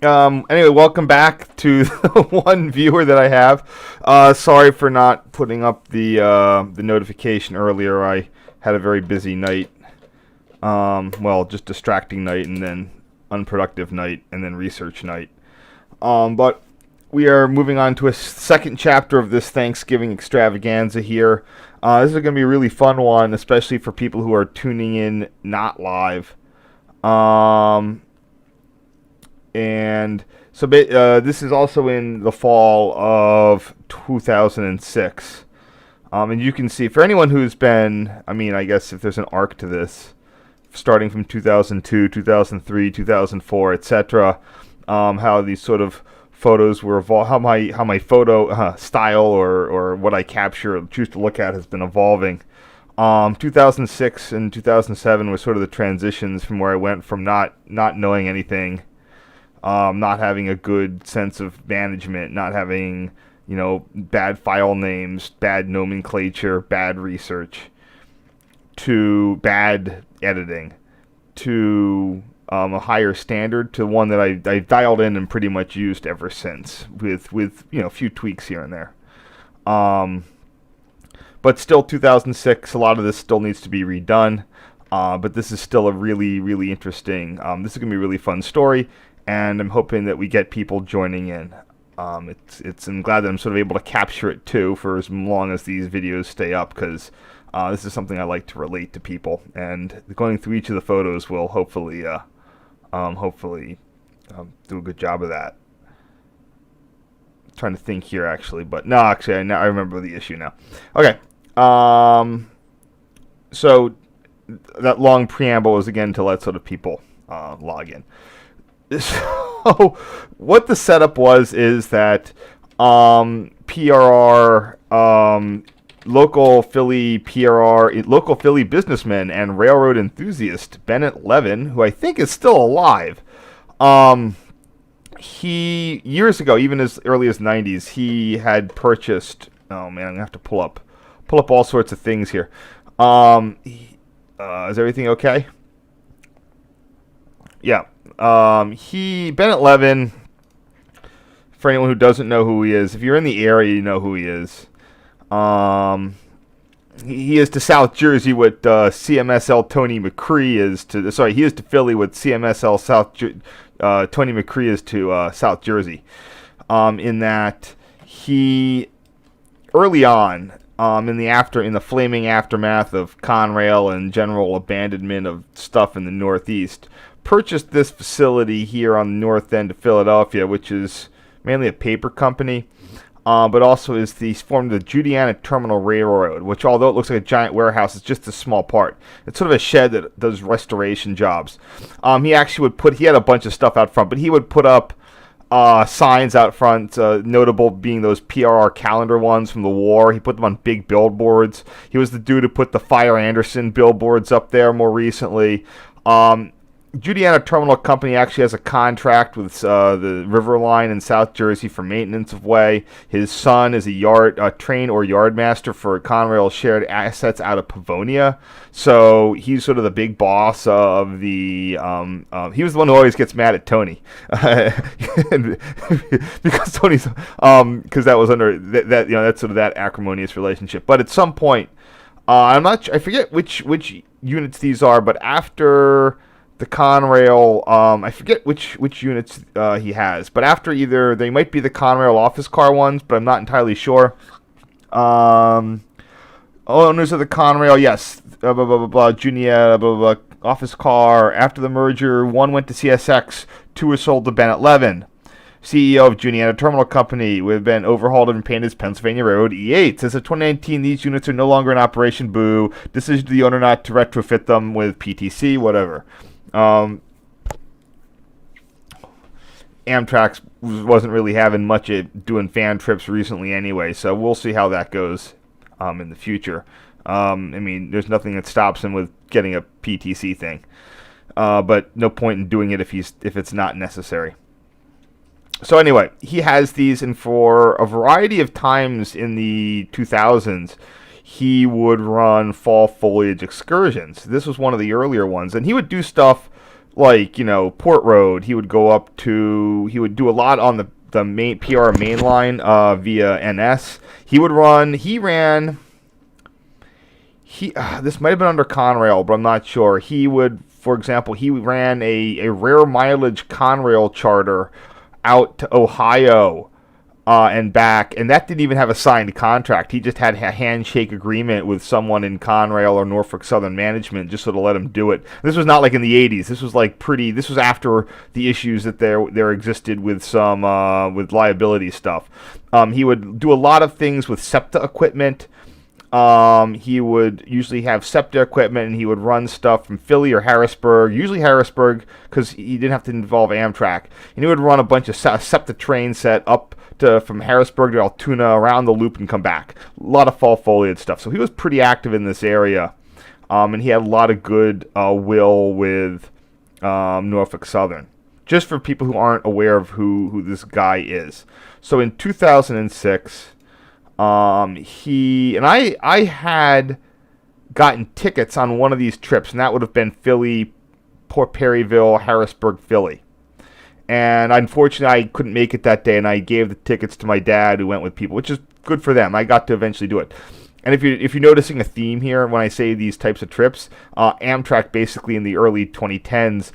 Anyway, welcome back to the one viewer that I have. Sorry for not putting up the notification earlier. I had a very busy night. Well, just distracting night, and then unproductive night, and then research night. But we are moving on to a second chapter of this Thanksgiving extravaganza here. This is going to be a really fun one, especially for people who are tuning in not live. And so this is also in the fall of 2006. And you can see, for anyone who's been, I guess if there's an arc to this, starting from 2002, 2003, 2004, etc., how these sort of photos were how my photo style or what I capture or choose to look at has been evolving. 2006 and 2007 was sort of the transitions from where I went from not knowing anything, not having a good sense of management, not having, bad file names, bad nomenclature, bad research, to bad editing, to a higher standard, to one that I've dialed in and pretty much used ever since, with a few tweaks here and there. But still, 2006, a lot of this still needs to be redone. But this is still a really, really interesting. This is gonna be a really fun story, and I'm hoping that we get people joining in. I'm glad that I'm sort of able to capture it too for as long as these videos stay up, because this is something I like to relate to people, and going through each of the photos will hopefully do a good job of that. I'm trying to think here actually, but no, actually I remember the issue now. Okay, so that long preamble is again to let sort of people log in. So what the setup was is that PRR, local Philly businessman and railroad enthusiast Bennett Levin, who I think is still alive. He years ago, even as early as '90s, he had purchased. Oh man, I'm gonna have to pull up all sorts of things here. Is everything okay? Yeah. Bennett Levin, for anyone who doesn't know who he is, if you're in the area, you know who he is. He is to South Jersey what CMSL Tony McCree is to. Sorry, he is to Philly what CMSL Tony McCree is to South Jersey. In that he early on, in the flaming aftermath of Conrail and general abandonment of stuff in the Northeast, purchased this facility here on the north end of Philadelphia, which is mainly a paper company, but also formed the Judiana Terminal Railroad, which, although it looks like a giant warehouse, is just a small part. It's sort of a shed that does restoration jobs. He actually he had a bunch of stuff out front, but he would put up signs out front, notable being those PRR calendar ones from the war. He put them on big billboards. He was the dude who put the Fire Anderson billboards up there more recently. Judiana Terminal Company actually has a contract with the River Line in South Jersey for maintenance of way. His son is a train or yard master for Conrail shared assets out of Pavonia. So he's sort of the big boss of the. He was the one who always gets mad at Tony because Tony's because that was under that that's sort of that acrimonious relationship. But at some point, I forget which units these are, but after the Conrail, I forget which units he has, but after either they might be the Conrail office car ones, but I'm not entirely sure. Owners of the Conrail, yes, blah blah blah blah, Junia, blah blah blah, office car. After the merger, one went to CSX, two were sold to Bennett Levin, CEO of Juniata Terminal Company, who have been overhauled and painted as Pennsylvania Road E8. As of 2019, these units are no longer in operation. Boo. Decision to the owner not to retrofit them with PTC, whatever. Amtrak wasn't really having much at doing fan trips recently anyway, so we'll see how that goes in the future. There's nothing that stops him with getting a PTC thing, but no point in doing it if it's not necessary. So anyway, he has these, and for a variety of times in the 2000s, he would run fall foliage excursions. This was one of the earlier ones, and he would do stuff like, Port Road. He would go up to, he would do a lot on the main PR main line via NS. He ran, this might have been under Conrail, but I'm not sure. He would, for example, he ran a rare mileage Conrail charter out to Ohio and back, and that didn't even have a signed contract. He just had a handshake agreement with someone in Conrail or Norfolk Southern management just so to let him do it. This was not like in the 80s. This was this was after the issues that there existed with some with liability stuff. He would do a lot of things with SEPTA equipment. He would usually have SEPTA equipment, and he would run stuff from Philly or Harrisburg, usually Harrisburg, because he didn't have to involve Amtrak. And he would run a bunch of SEPTA train set up from Harrisburg to Altoona, around the loop, and come back. A lot of fall foliage stuff. So he was pretty active in this area, and he had a lot of good will with Norfolk Southern. Just for people who aren't aware of who this guy is. So in 2006... I had gotten tickets on one of these trips, and that would have been Philly, Port Perryville, Harrisburg, Philly. And unfortunately, I couldn't make it that day, and I gave the tickets to my dad, who went with people, which is good for them. I got to eventually do it. And if you're noticing a theme here when I say these types of trips, Amtrak basically in the early 2010s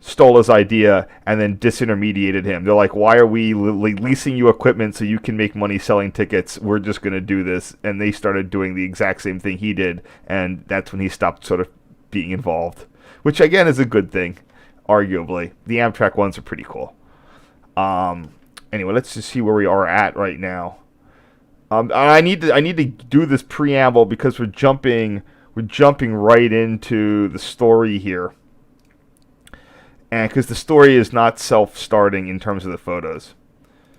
stole his idea and then disintermediated him. They're like, why are we leasing you equipment so you can make money selling tickets? We're just going to do this. And they started doing the exact same thing he did, and that's when he stopped sort of being involved, which again is a good thing, arguably. The Amtrak ones are pretty cool. Anyway, let's just see where we are at right now. I need to do this preamble because we're jumping right into the story here. And because the story is not self-starting in terms of the photos.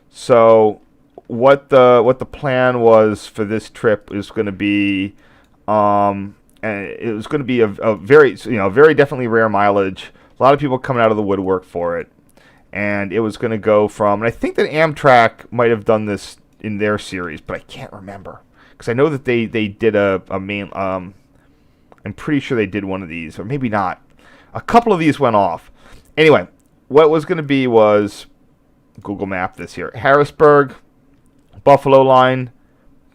So what the plan was for this trip is going to be, and it was going to be a very definitely rare mileage. A lot of people coming out of the woodwork for it, and it was going to go from. And I think that Amtrak might have done this in their series, but I can't remember because I know that they did a main. I'm pretty sure they did one of these, or maybe not. A couple of these went off. Anyway, what was going to be was, Google Map this here, Harrisburg, Buffalo Line,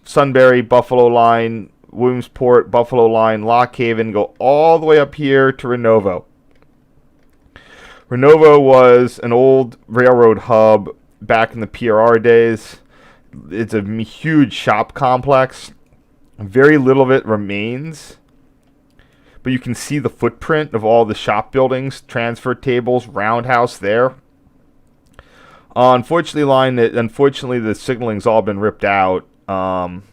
Sunbury, Buffalo Line, Williamsport, Buffalo Line, Lock Haven, go all the way up here to Renovo. Renovo was an old railroad hub back in the PRR days. It's a huge shop complex. Very little of it remains. But you can see the footprint of all the shop buildings, transfer tables, roundhouse there. Unfortunately, the signaling's all been ripped out. Looks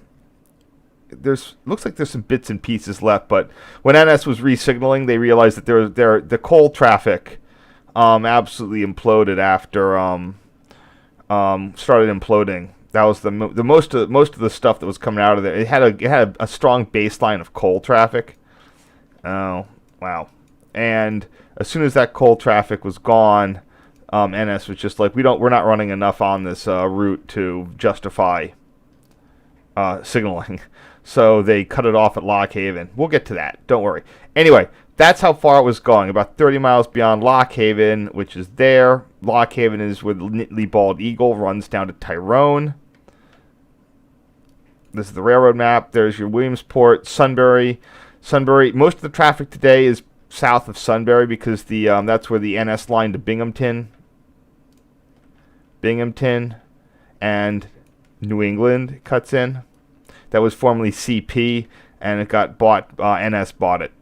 like there's some bits and pieces left, but when NS was re-signaling, they realized that the coal traffic absolutely imploded after started imploding. That was the most of the stuff that was coming out of there. It had a strong baseline of coal traffic. Oh, wow. And as soon as that coal traffic was gone, NS was just like, we're not running enough on this route to justify signaling. So they cut it off at Lock Haven. We'll get to that. Don't worry. Anyway, that's how far it was going. About 30 miles beyond Lock Haven, which is there. Lock Haven is where the Nittany Bald Eagle runs down to Tyrone. This is the railroad map. There's your Williamsport, Sunbury. Most of the traffic today is south of Sunbury because that's where the NS line to Binghamton and New England cuts in. That was formerly CP, and it got bought. NS bought it,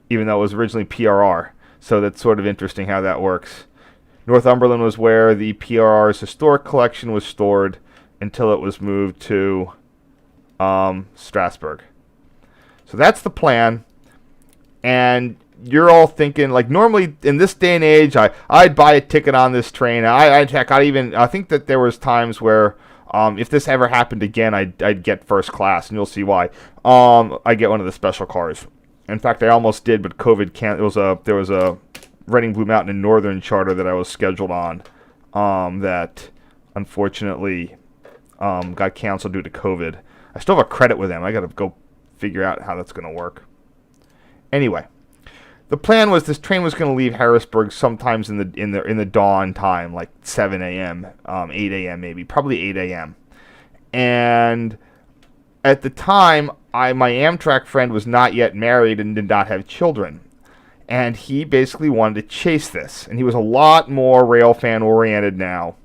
even though it was originally PRR. So that's sort of interesting how that works. Northumberland was where the PRR's historic collection was stored until it was moved to Strasburg. So that's the plan, and you're all thinking, like, normally in this day and age, I'd buy a ticket on this train. I think that there was times where, if this ever happened again, I'd get first class, and you'll see why. I get one of the special cars. In fact, I almost did, but COVID can't. There was a Reading Blue Mountain and Northern charter that I was scheduled on, that unfortunately got canceled due to COVID. I still have a credit with them. I got to go figure out how that's going to work. Anyway, the plan was this train was going to leave Harrisburg sometimes in the dawn time, like 7 a.m., 8 a.m. maybe, probably 8 a.m. And at the time, my Amtrak friend was not yet married and did not have children. And he basically wanted to chase this. And he was a lot more rail fan oriented now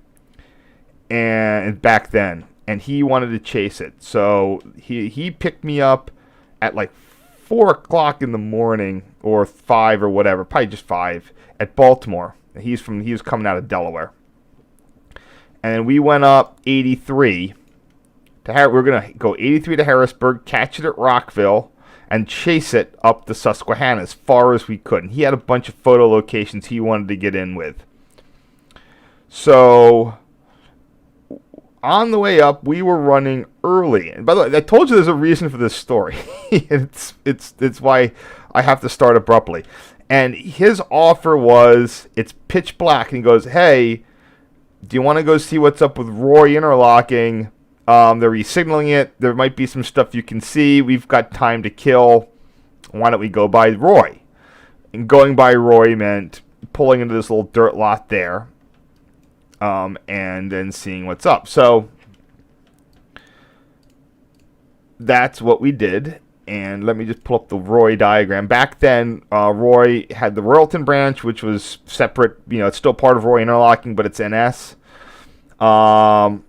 and back then. And he wanted to chase it. So he picked me up at like 4 o'clock in the morning, or 5 or whatever, probably just 5, at Baltimore. He was coming out of Delaware. And we went up 83 to we're going to go 83 to Harrisburg, catch it at Rockville, and chase it up the Susquehanna as far as we could. And he had a bunch of photo locations he wanted to get in with. So on the way up, we were running early. And by the way, I told you there's a reason for this story. it's why I have to start abruptly. And his offer was, it's pitch black, and he goes, hey, do you want to go see what's up with Roy interlocking? They're re-signaling it. There might be some stuff you can see. We've got time to kill. Why don't we go by Roy? And going by Roy meant pulling into this little dirt lot there, and then seeing what's up. So that's what we did. And let me just pull up the Roy diagram. Back then, Roy had the Royalton branch, which was separate. It's still part of Roy interlocking, but it's NS. Royalton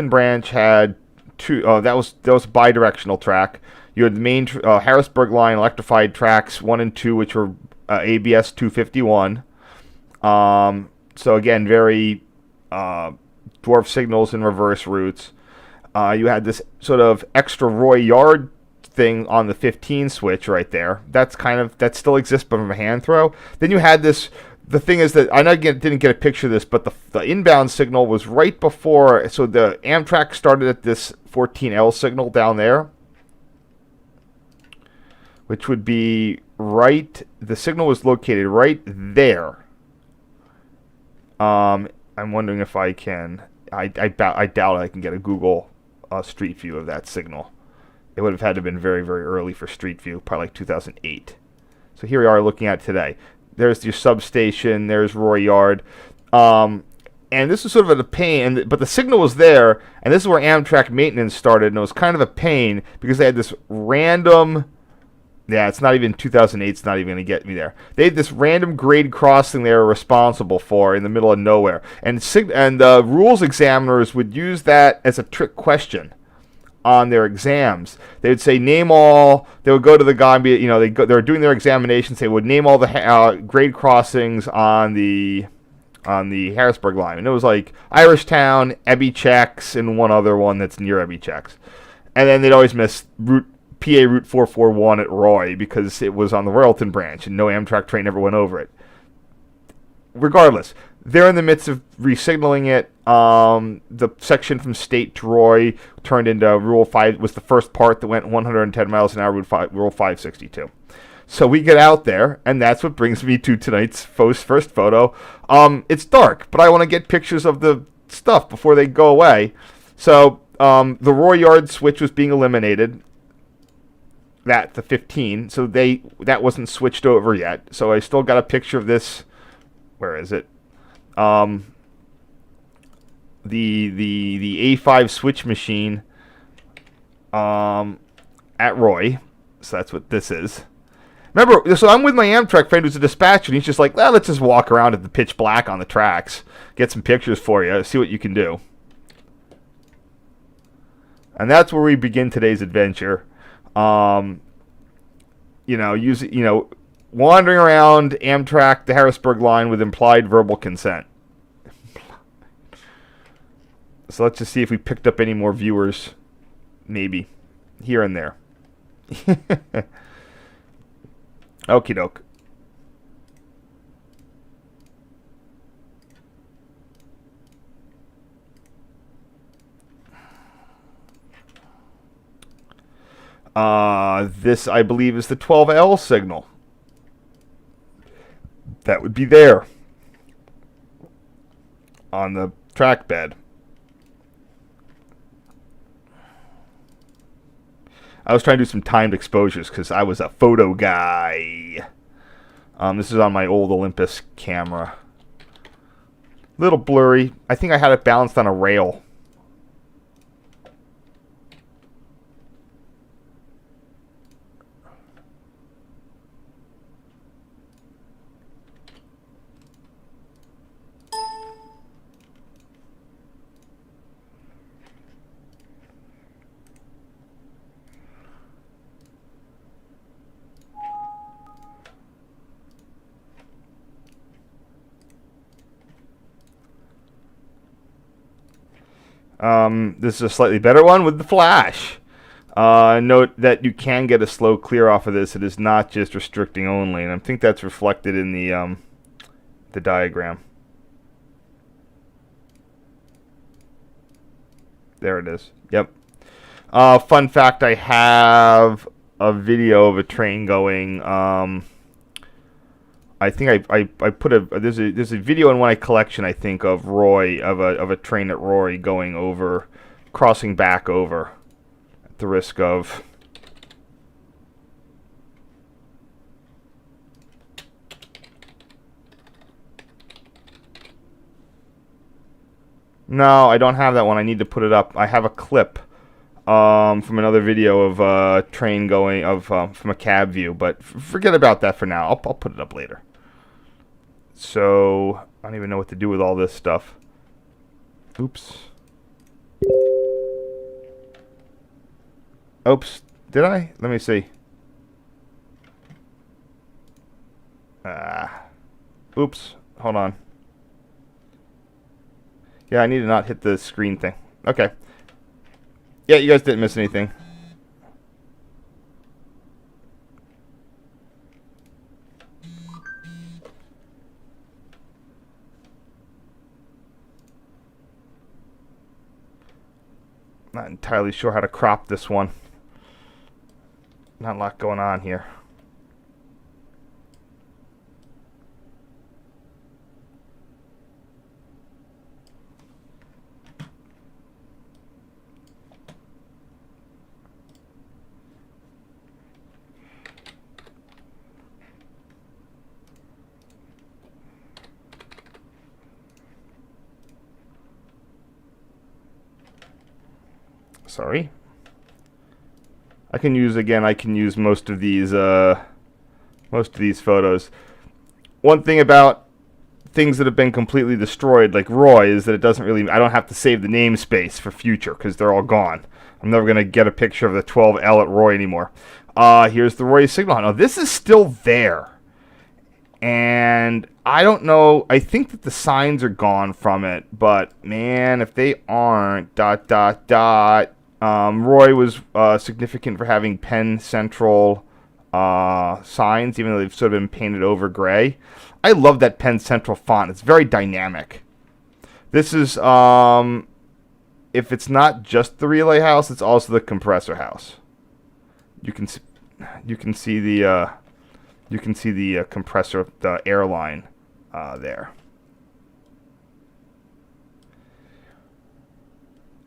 branch had two. That was a bi-directional track. You had the main Harrisburg line electrified tracks 1 and 2, which were ABS 251. So again, very dwarf signals and reverse routes. You had this sort of extra Roy yard thing on the 15 switch right there. That still exists, but from a hand throw. Then you had this. The thing is that I didn't get a picture of this, but the inbound signal was right before. So the Amtrak started at this 14L signal down there, which would be right. The signal was located right there. I'm wondering if I can. I doubt I can get a Google Street View of that signal. It would have had to have been very, very early for Street View, probably like 2008. So here we are looking at today. There's your substation. There's Roy Yard. And this was sort of a pain, but the signal was there, and this is where Amtrak maintenance started, and it was kind of a pain because they had this random... Yeah, it's not even 2008. It's not even going to get me there. They had this random grade crossing they were responsible for in the middle of nowhere. And the rules examiners would use that as a trick question on their exams. They would say, name all. They would go to the guy, they were doing their examinations. They would name all the grade crossings on the Harrisburg line. And it was like Irishtown, Ebby-Chex, and one other one that's near Ebby-Chex. And then they'd always miss PA Route 441 at Roy because it was on the Royalton branch and no Amtrak train ever went over it. Regardless, they're in the midst of resignaling it. The section from State to Roy turned into Rule 5, was the first part that went 110 miles an hour, Rule 562. So we get out there, and that's what brings me to tonight's first photo. It's dark, but I want to get pictures of the stuff before they go away. So the Roy Yard switch was being eliminated. The 15. So that wasn't switched over yet. So I still got a picture of this. Where is it? The A5 switch machine at Roy. So that's what this is. Remember, so I'm with my Amtrak friend who's a dispatcher, and he's just like, let's just walk around at the pitch black on the tracks, get some pictures for you, see what you can do. And that's where we begin today's adventure. Wandering around Amtrak, the Harrisburg line with implied verbal consent. So let's just see if we picked up any more viewers, maybe, here and there. Okie doke. This, I believe, is the 12L signal. That would be there on the track bed. I was trying to do some timed exposures because I was a photo guy. This is on my old Olympus camera. Little blurry. I think I had it balanced on a rail. This is a slightly better one with the flash. Note that you can get a slow clear off of this. It is not just restricting only, and I think that's reflected in the diagram. There it is. Yep. Fun fact: I have a video of a train going. I think I put there's a video in my collection, I think, of Roy of a train at Roy going over, crossing back over, at the risk of. No, I don't have that one. I need to put it up. I have a clip from another video of a train going from a cab view, but forget about that for now. I'll put it up later. So I don't even know what to do with all this stuff. Oops. Oops. Did I? Let me see. Oops. Hold on. Yeah, I need to not hit the screen thing. Okay. Yeah, you guys didn't miss anything. Not entirely sure how to crop this one. Not a lot going on here. Sorry. I can use most of these photos. One thing about things that have been completely destroyed, like Roy, is that it doesn't really, I don't have to save the namespace for future because they're all gone. I'm never going to get a picture of the 12L at Roy anymore. Here's the Roy signal. Now, this is still there. And I don't know, I think that the signs are gone from it, but man, if they aren't, Roy was significant for having Penn Central signs, even though they've sort of been painted over gray. I love that Penn Central font. It's very dynamic. This is, if it's not just the relay house, it's also the compressor house. You can see the compressor, the airline there.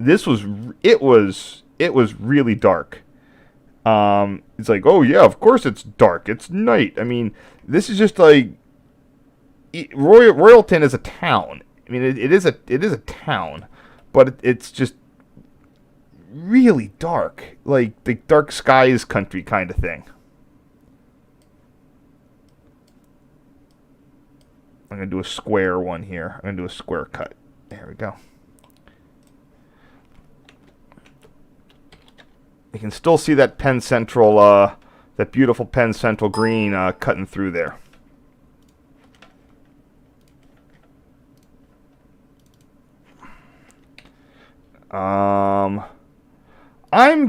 It was really dark. It's like, oh yeah, of course it's dark. It's night. I mean, this is just like Royalton is a town. I mean, it is a town, but it's just really dark, like the dark skies country kind of thing. I'm going to do a square one here. I'm going to do a square cut. There we go. You can still see that Penn Central, that beautiful Penn Central green cutting through there. I'm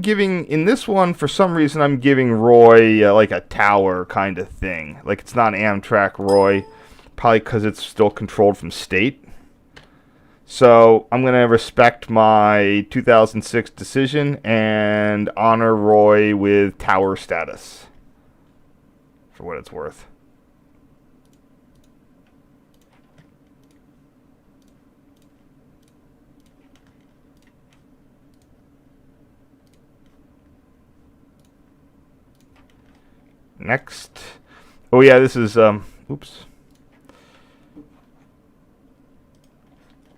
giving, in this one, for some reason, I'm giving Roy like a tower kind of thing. Like it's not Amtrak Roy. Probably because it's still controlled from state. So I'm going to respect my 2006 decision and honor Roy with tower status, for what it's worth. Next. Oh yeah, this is oops.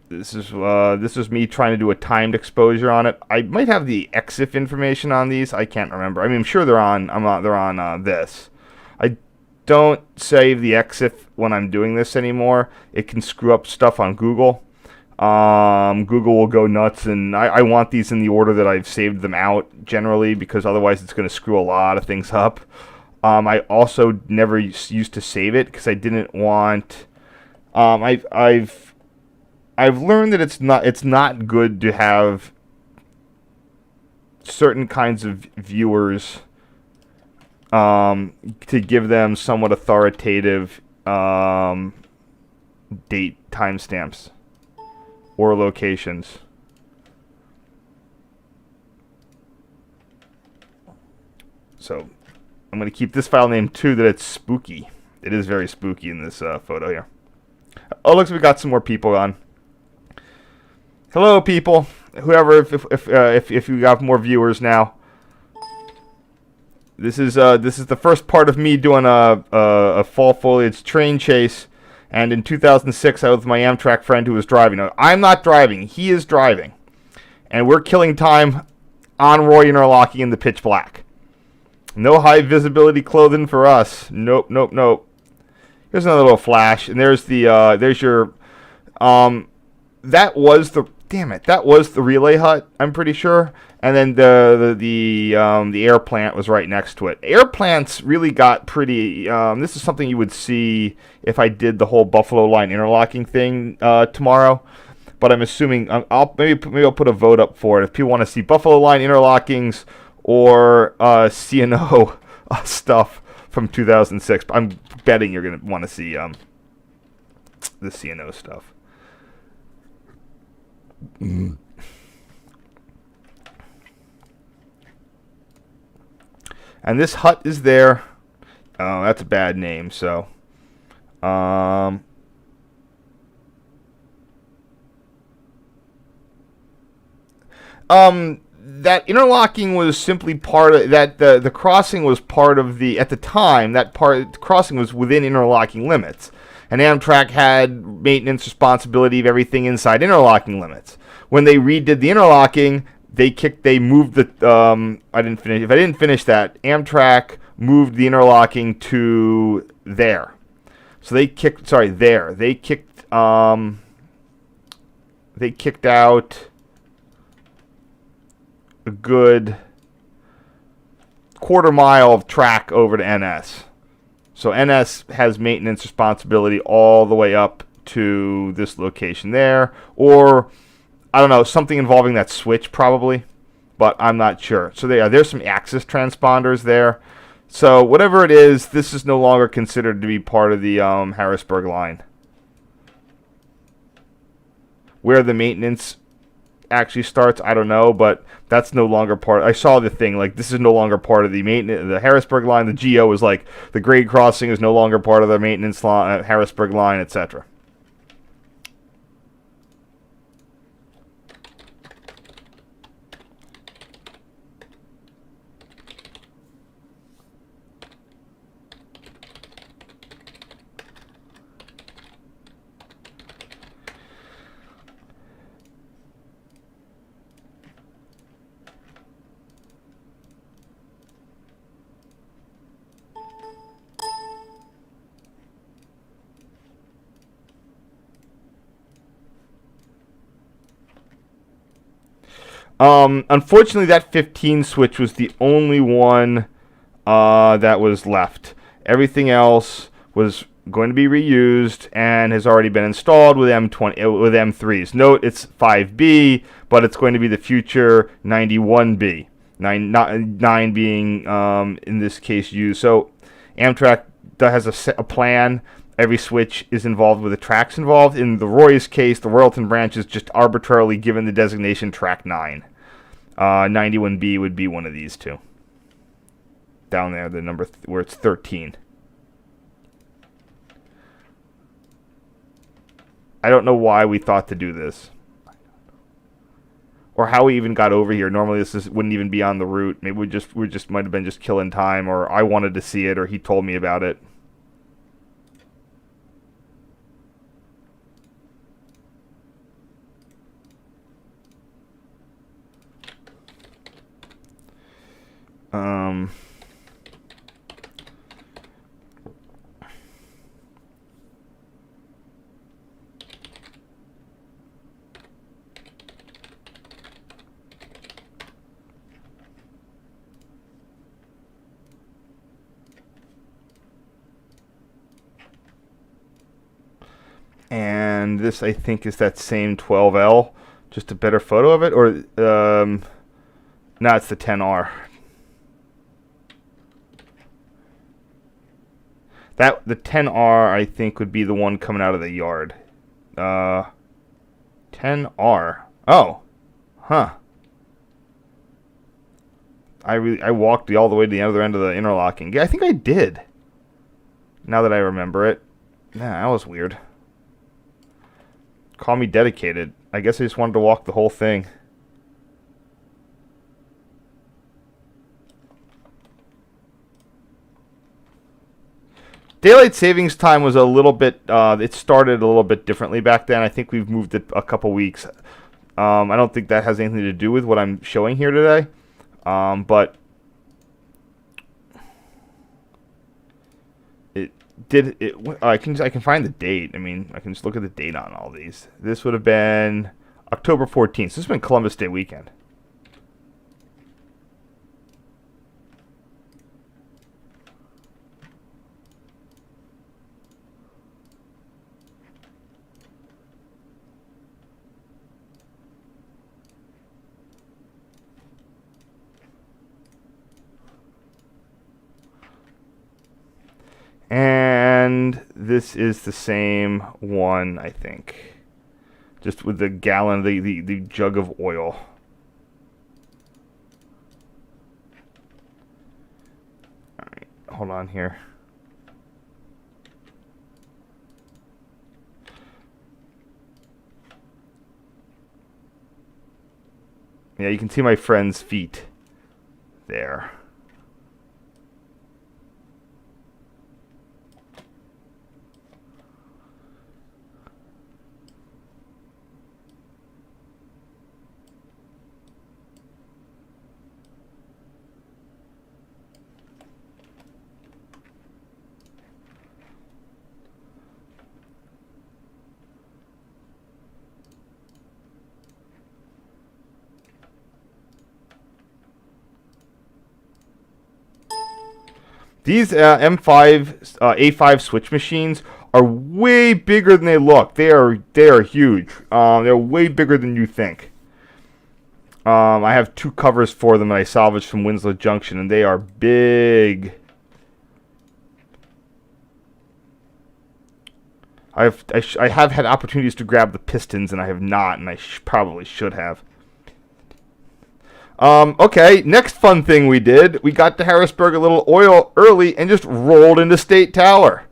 This is me trying to do a timed exposure on it. I might have the EXIF information on these. I can't remember. I mean, I'm sure they're on. They're on this. I don't save the EXIF when I'm doing this anymore. It can screw up stuff on Google. Google will go nuts, and I want these in the order that I've saved them out generally, because otherwise it's going to screw a lot of things up. I also never used to save it because I didn't want. I've learned that it's not good to have certain kinds of viewers to give them somewhat authoritative date timestamps or locations. So I'm going to keep this file name too, that it's spooky. It is very spooky in this photo here. Oh, looks like we got some more people on. Hello, people. Whoever, if you got more viewers now. This is the first part of me doing a fall foliage train chase, and in 2006 I was with my Amtrak friend who was driving. Now, I'm not driving; he is driving, and we're killing time on Roy interlocking in the pitch black. No high visibility clothing for us. Nope, nope, nope. Here's another little flash, and there's the there's your that was the. Damn it! That was the relay hut, I'm pretty sure, and then the air plant was right next to it. Air plants really got pretty. This is something you would see if I did the whole Buffalo Line interlocking thing tomorrow, but I'm assuming maybe I'll put a vote up for it if people want to see Buffalo Line interlockings or CNO stuff from 2006. I'm betting you're gonna want to see the CNO stuff. And this hut is there. Oh, that's a bad name. So, that interlocking was simply part of that. The crossing was part of the, at the time, that part, the crossing was within interlocking limits. And Amtrak had maintenance responsibility of everything inside interlocking limits. When they redid the interlocking, they moved the, I didn't finish that, Amtrak moved the interlocking to there. So they kicked out a good quarter mile of track over to NS. So NS has maintenance responsibility all the way up to this location there, or I don't know, something involving that switch probably, but I'm not sure. So there's some axis transponders there. So whatever it is, this is no longer considered to be part of the Harrisburg line. Where the maintenance actually starts, I don't know, but that's no longer part. I saw the thing, like, this is no longer part of the maintenance, the Harrisburg line. The GO is like, the grade crossing is no longer part of the maintenance line, Harrisburg line, etc. Unfortunately, that 15 switch was the only one that was left. Everything else was going to be reused and has already been installed with M3s. Note it's 5B, but it's going to be the future 91B. 9 being in this case used. So Amtrak has a plan. Every switch is involved with the tracks involved. In the Roy's case, the Royalton branch is just arbitrarily given the designation track 9. 91B would be one of these two. Down there, the number where it's 13. I don't know why we thought to do this. or how we even got over here. Normally wouldn't even be on the route. Maybe we just might have been just killing time, or I wanted to see it, or he told me about it. And this, I think, is that same 12L, just a better photo of it, or no, it's the 10R. The 10R, I think, would be the one coming out of the yard. 10R. Oh, huh. I walked all the way to the other end of the interlocking. Yeah, I think I did. Now that I remember it. Yeah, that was weird. Call me dedicated. I guess I just wanted to walk the whole thing. Daylight savings time was a little bit, it started a little bit differently back then. I think we've moved it a couple weeks. I don't think that has anything to do with what I'm showing here today. But I can find the date. I mean, I can just look at the date on all these. This would have been October 14th. So this has been Columbus Day weekend. And this is the same one, I think. Just with the gallon, the jug of oil. Alright, hold on here. Yeah, you can see my friend's feet there. These M5 A5 switch machines are way bigger than they look. They are huge. They're way bigger than you think. I have 2 covers for them that I salvaged from Winslow Junction, and they are big. I have had opportunities to grab the pistons, and I have not, and I probably should have. Okay, next fun thing we did. We got to Harrisburg a little early and just rolled into State Tower.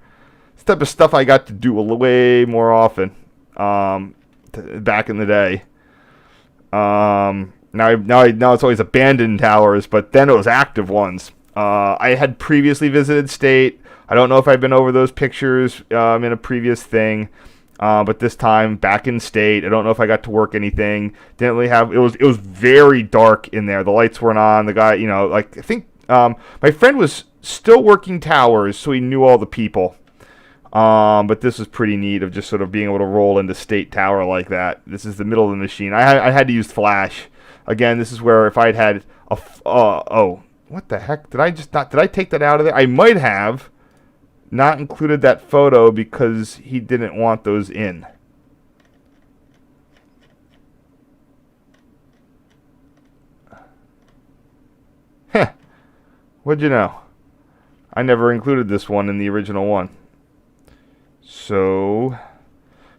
This type of stuff I got to do way more often back in the day. Now it's always abandoned towers, but then it was active ones. I had previously visited State. I don't know if I've been over those pictures in a previous thing. But this time back in State, I don't know if I got to work anything. Didn't really have. It was very dark in there. The lights weren't on. The guy, I think my friend was still working towers, so he knew all the people. But this was pretty neat of just sort of being able to roll into State Tower like that. This is the middle of the machine. I had to use flash. Again, this is where if I'd had oh, what the heck? Did I take that out of there? I might have. Not included that photo because he didn't want those in. Heh. What'd you know? I never included this one in the original one. So,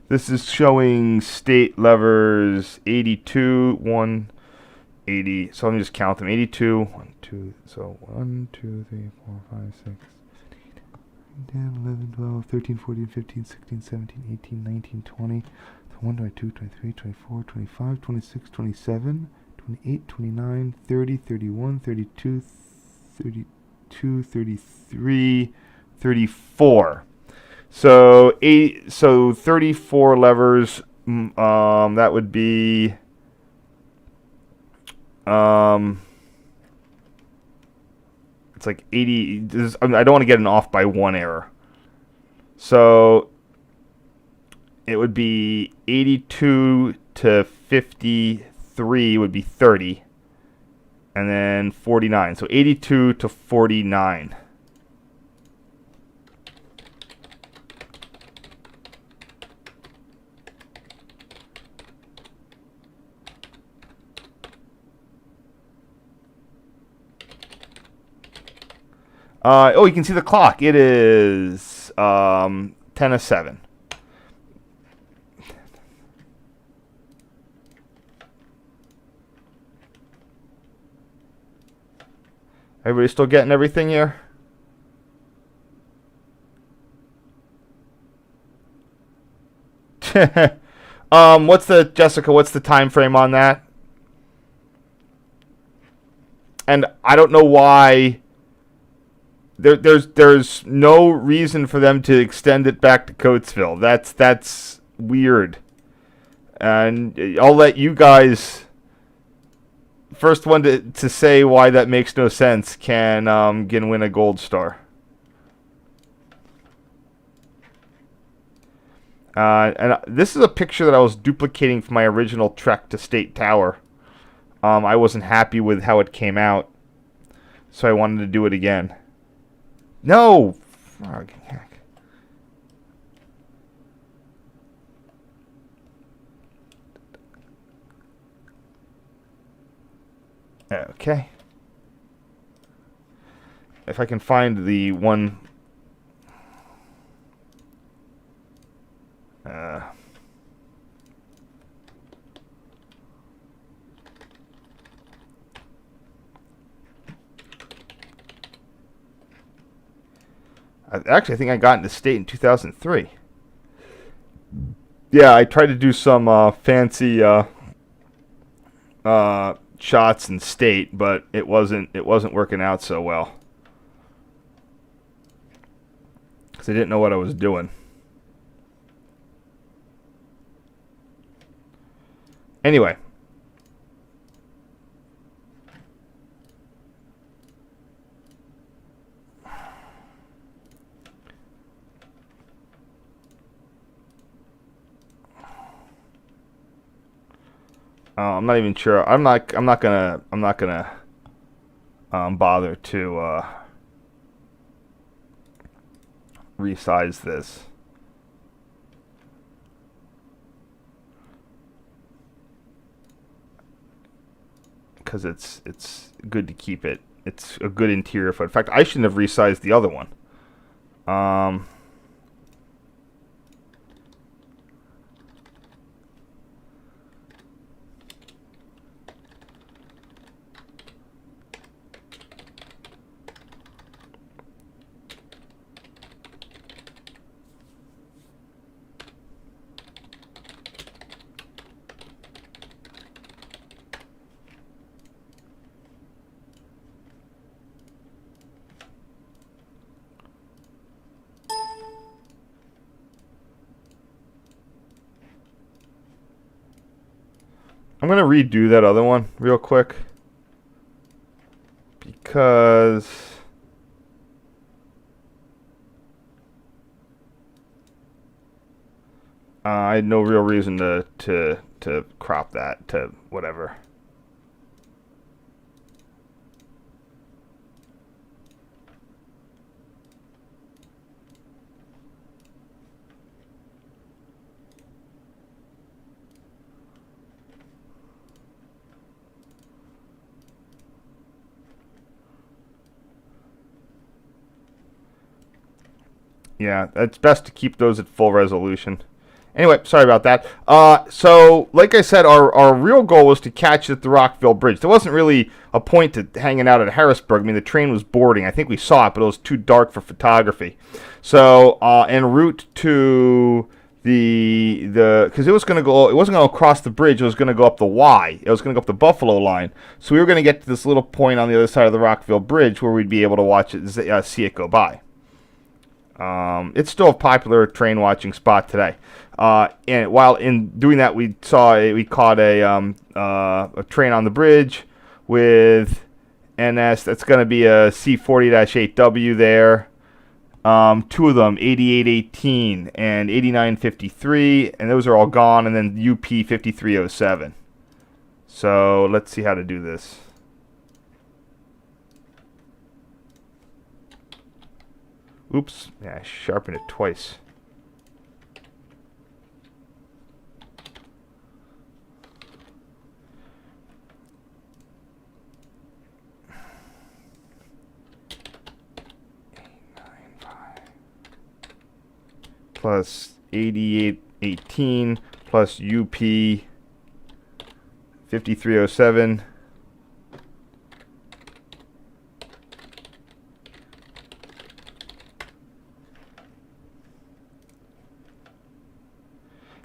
this is showing State levers 82, 180. So let me just count them. 82, 1, 2, so 1, 2, 3, 4, 5, 6. 10, 11, 12, 13, 14, 15, 16, 17, 18, 19, 20, 21, 22, 23, 24, 25, 26, 27, 28, 29, 30, 31, 32, 32, 33, 34. So 34 levers. That would be it's like 80. I don't want to get an off by one error. So it would be 82 to 53 would be 30. And then 49. So 82 to 49. Oh, you can see the clock. It is 10:07. Everybody still getting everything here? What's the time frame on that? And I don't know why. There's no reason for them to extend it back to Coatesville. That's weird. And I'll let you guys, first one to say why that makes no sense, can win a gold star. And this is a picture that I was duplicating from my original trek to State Tower. I wasn't happy with how it came out, so I wanted to do it again. No! Frog heck. Okay. If I can find the one... Actually, I think I got into State in 2003. Yeah, I tried to do some fancy shots in State, but it wasn't working out so well because I didn't know what I was doing. Anyway. I'm not even sure. I'm not gonna bother to resize this. Because it's good to keep it. It's a good interior foot. In fact, I shouldn't have resized the other one. I'm going to redo that other one real quick because I had no real reason to crop that to whatever. Yeah, it's best to keep those at full resolution. Anyway, sorry about that. So, like I said, our real goal was to catch it at the Rockville Bridge. There wasn't really a point to hanging out at Harrisburg. I mean, the train was boarding. I think we saw it, but it was too dark for photography. So, en route to because it wasn't going to go across the bridge. It was going to go up the Y. It was going to go up the Buffalo Line. So we were going to get to this little point on the other side of the Rockville Bridge where we'd be able to watch it, see it go by. It's still a popular train watching spot today. And while in doing that, we caught a train on the bridge with NS. That's going to be a C40-8W there. Two of them, 8818 and 8953, and those are all gone, and then UP 5307. So let's see how to do this. Oops, yeah, I sharpened it twice. Plus 8818 plus UP 5307.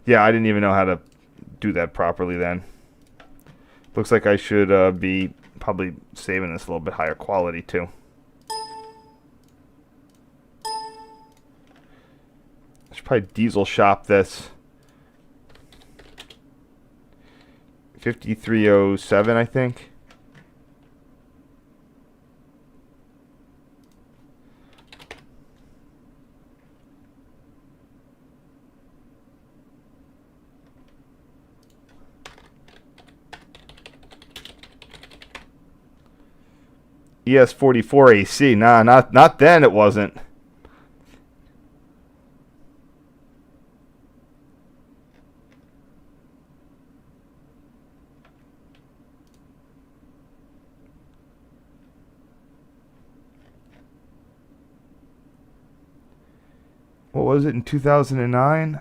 Yeah, I didn't even know how to do that properly then. Looks like I should be probably saving this a little bit higher quality too. I should probably diesel shop this. 5307, I think. ES44 AC. Nah, not then it wasn't. What was it in 2009?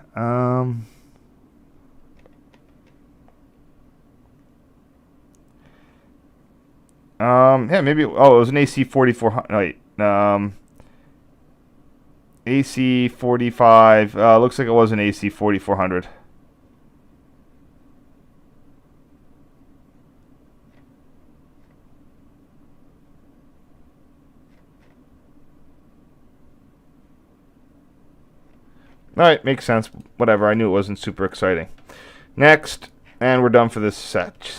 Yeah, maybe. Oh, it was an AC 4400. Wait, AC 45. Looks like it was an AC 4400. Alright, makes sense. Whatever, I knew it wasn't super exciting. Next, and we're done for this set.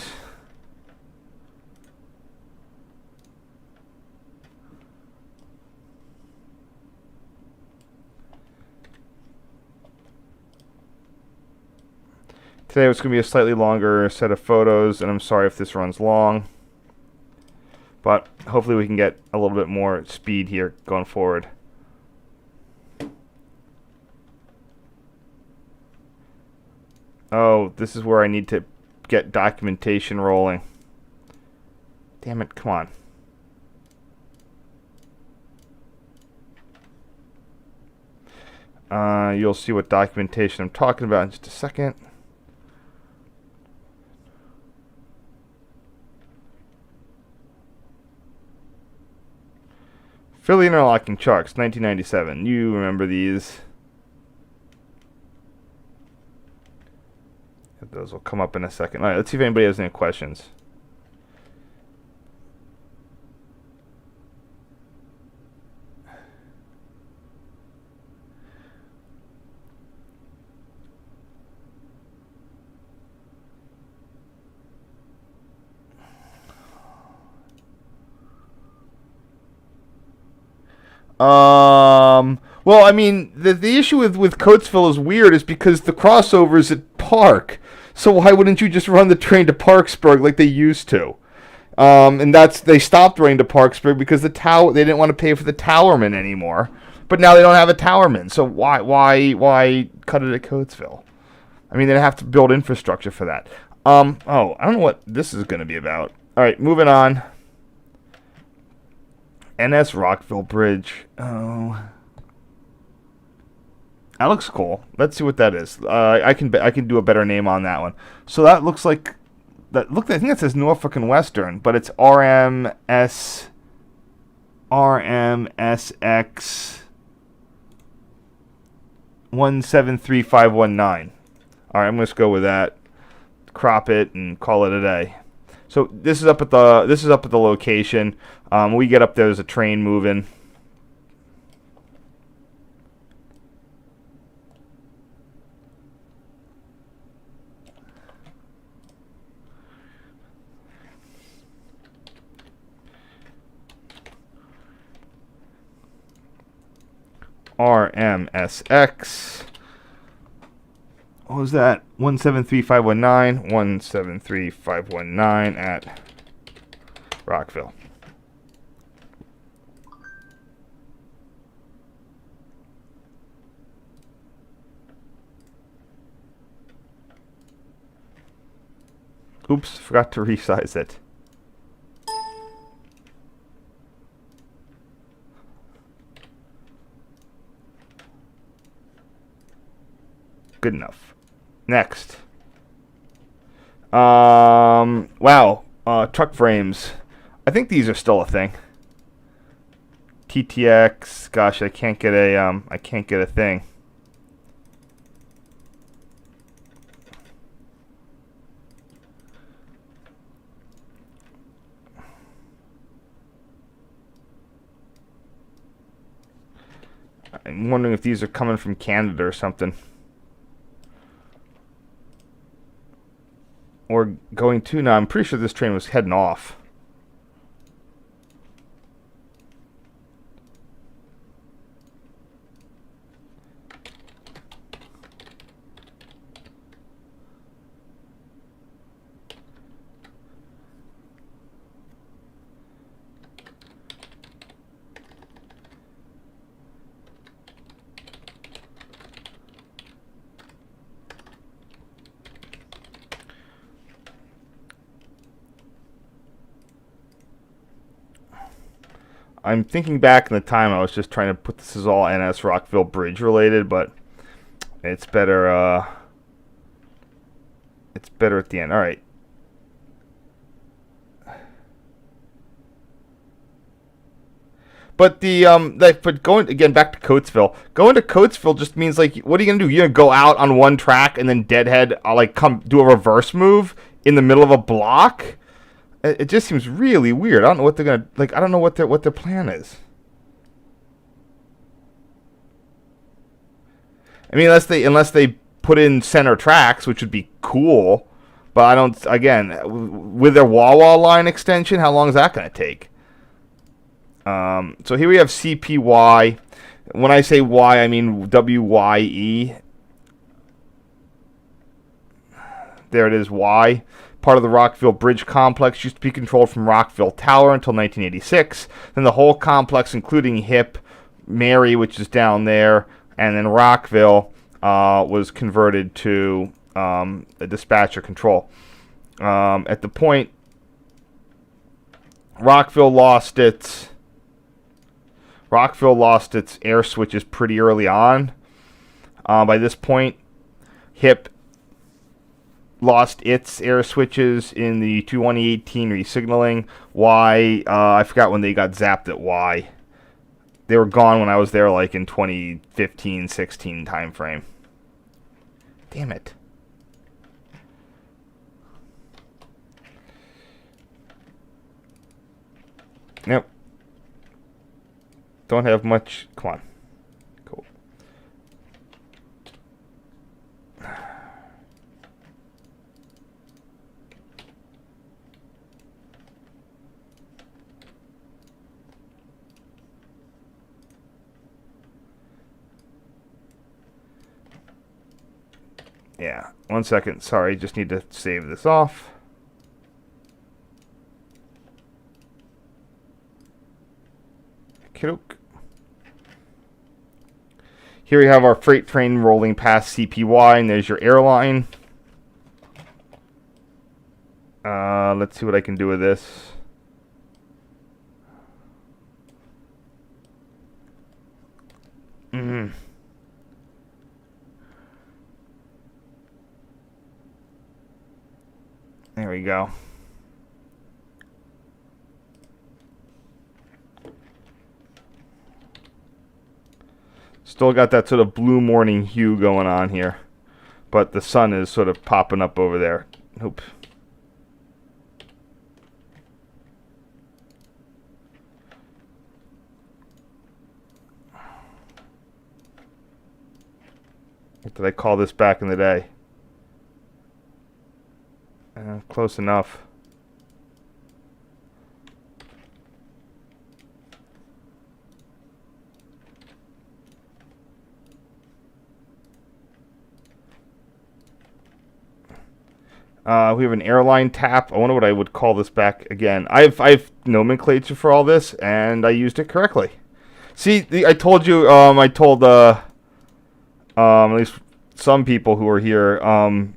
Today it's going to be a slightly longer set of photos, and I'm sorry if this runs long. But hopefully we can get a little bit more speed here going forward. Oh, this is where I need to get documentation rolling. Damn it, come on. You'll see what documentation I'm talking about in just a second. Philly Interlocking Trucks, 1997. You remember these. Those will come up in a second. All right, let's see if anybody has any questions. Well, I mean, the issue with Coatesville is weird is because the crossover is at Park. So why wouldn't you just run the train to Parksburg like they used to? And they stopped running to Parksburg because they didn't want to pay for the towerman anymore. But now they don't have a towerman, so why cut it at Coatesville? I mean, they have to build infrastructure for that. I don't know what this is going to be about. All right, moving on. NS Rockville Bridge. Oh, that looks cool. Let's see what that is. I can do a better name on that one. So that looks like that. Look, I think that says Norfolk and Western, but it's RMSX. 173519. All right, I'm going to go with that. Crop it and call it a day. So this is up at the location. When we get up there, there's a train moving. RMSX. What was that? 173519. 173519 at Rockville. Oops, forgot to resize it. Good enough. Next. Wow. Truck frames. I think these are still a thing. TTX. Gosh, I can't get a thing. I'm wondering if these are coming from Canada or something. Or going to. Now, I'm pretty sure this train was heading off. I'm thinking back in the time I was just trying to put this as all NS Rockville Bridge related, but it's better at the end. All right. But but going again back to Coatesville. Going to Coatesville just means, like, what are you gonna do? You're gonna go out on one track and then deadhead, like, come do a reverse move in the middle of a block? It just seems really weird. I don't know what they're gonna, like. I don't know what their plan is. I mean, unless they put in center tracks, which would be cool. But I don't. Again, with their Wawa line extension, how long is that gonna take? So here we have CP-WYE. When I say Y, I mean WYE. There it is, Y. Part of the Rockville Bridge complex, used to be controlled from Rockville Tower until 1986. Then the whole complex, including HIP, Mary, which is down there, and then Rockville, was converted to a dispatcher control. At the point, Rockville lost its air switches pretty early on. By this point, HIP lost its air switches in the 2018 resignaling. Y, I forgot when they got zapped at Y. They were gone when I was there, like in 2015-16 time frame. Damn it. Yep. Don't have much. Come on. Cool. Yeah, 1 second. Sorry, just need to save this off. Kiddoke. Here we have our freight train rolling past CP-WYE, and there's your airline. Let's see what I can do with this. There we go. Still got that sort of blue morning hue going on here. But the sun is sort of popping up over there. Nope. What did I call this back in the day? Close enough. We have an airline tap. I wonder what I would call this back again. I've nomenclature for all this, and I used it correctly. See, I told you. I told at least some people who are here.